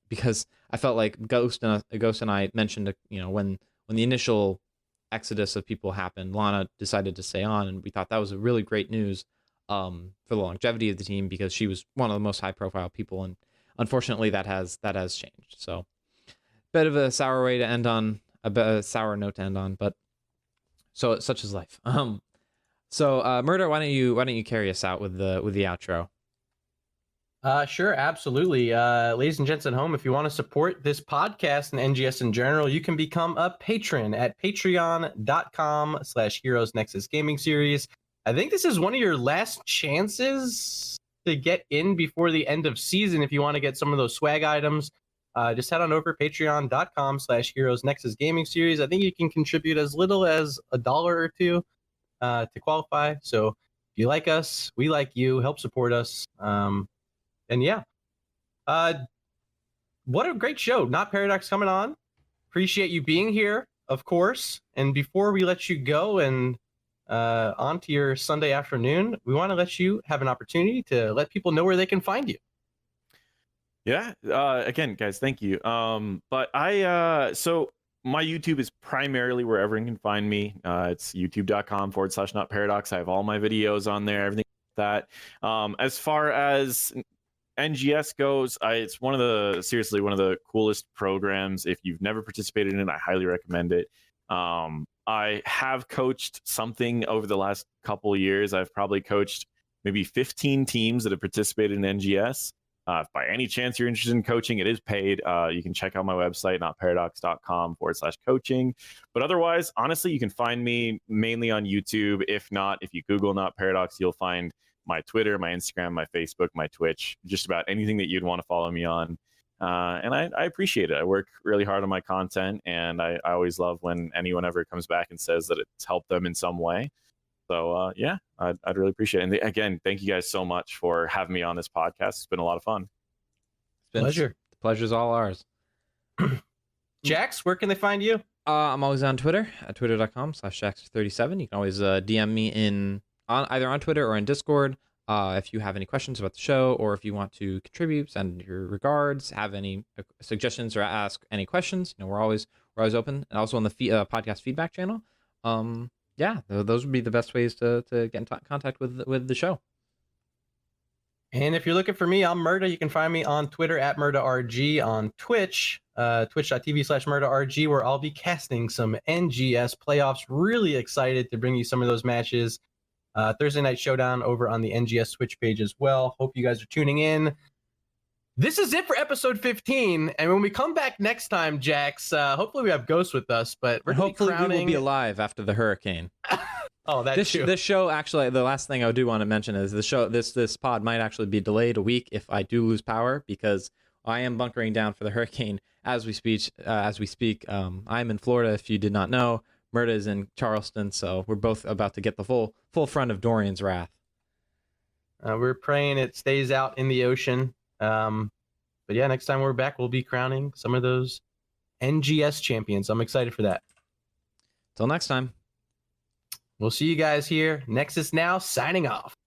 because I felt like Ghost and I mentioned, when the initial exodus of people happened, Lana decided to stay on, and we thought that was a really great news for the longevity of the team because she was one of the most high-profile people, and unfortunately that has changed. So, bit of a sour way to end on, a sour note to end on, but so such is life. So Murder, why don't you carry us out with the outro? Sure, absolutely. Ladies and gents at home, if you want to support this podcast and NGS in general, you can become a patron at patreon.com/Heroes Nexus Gaming Series. I think this is one of your last chances to get in before the end of season. If you want to get some of those swag items, just head on over to patreon.com/Heroes Nexus Gaming Series. I think you can contribute as little as $1 or $2 to qualify. So if you like us, we like you, help support us. And yeah, what a great show. NotParadox coming on. Appreciate you being here, of course. And before we let you go and on to your Sunday afternoon, we want to let you have an opportunity to let people know where they can find you. Yeah. Again, guys, thank you. But so my YouTube is primarily wherever you can find me. It's youtube.com/NotParadox. I have all my videos on there, everything like that. As far as NGS goes, it's seriously one of the coolest programs. If you've never participated in it, I highly recommend it. I have coached something over the last couple of years. I've probably coached maybe 15 teams that have participated in NGS. If by any chance you're interested in coaching, it is paid. You can check out my website, notparadox.com/coaching. But otherwise, honestly, you can find me mainly on YouTube. If not, if you Google NotParadox, you'll find my Twitter, my Instagram, my Facebook, my Twitch, just about anything that you'd want to follow me on. And I appreciate it. I work really hard on my content, and I always love when anyone ever comes back and says that it's helped them in some way. So yeah, I'd really appreciate it. And again, thank you guys so much for having me on this podcast. It's been a lot of fun. Pleasure. The pleasure's all ours. Jax, where can they find you? I'm always on Twitter at twitter.com/Jax37. You can always DM me either on Twitter or in Discord. If you have any questions about the show, or if you want to contribute, send your regards, have any suggestions, or ask any questions, we're always open. And also on the podcast feedback channel. Yeah, those would be the best ways to get in contact with the show. And if you're looking for me, I'm Murda. You can find me on Twitter at MurdaRG, on Twitch, twitch.tv/MurdaRG, where I'll be casting some NGS playoffs. Really excited to bring you some of those matches. Thursday Night Showdown over on the NGS Twitch page as well. Hope you guys are tuning in. This is it for episode 15. And when we come back next time, Jax, hopefully we have Ghost with us, but hopefully we will be alive after the hurricane. Oh, that's true. This show, actually, the last thing I do want to mention is this pod might actually be delayed a week if I do lose power, because I am bunkering down for the hurricane as we speak. I'm in Florida, if you did not know. Murda is in Charleston, so we're both about to get the full front of Dorian's wrath. We're praying it stays out in the ocean. But yeah, next time we're back, we'll be crowning some of those NGS champions. I'm excited for that. Till next time. We'll see you guys here. Nexus Now, signing off.